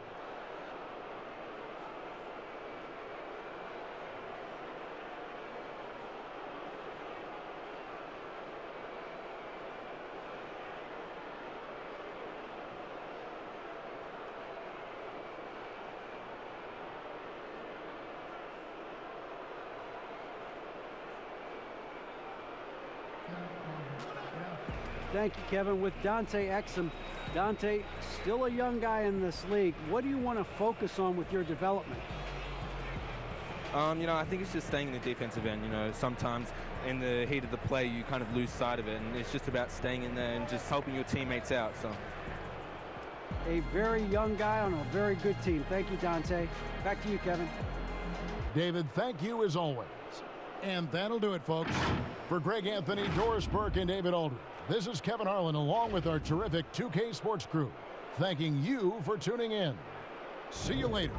Speaker 2: Thank you, Kevin. With Dante Exum. Dante, still a young guy in this league. What do you want to focus on with your development?
Speaker 14: I think it's just staying in the defensive end. Sometimes in the heat of the play, you kind of lose sight of it, and it's just about staying in there and just helping your teammates out. So,
Speaker 2: a very young guy on a very good team. Thank you, Dante. Back to you, Kevin.
Speaker 1: David, thank you as always. And that'll do it, folks. For Greg Anthony, Doris Burke, and David Aldridge, this is Kevin Harlan along with our terrific 2K Sports crew, thanking you for tuning in. See you later.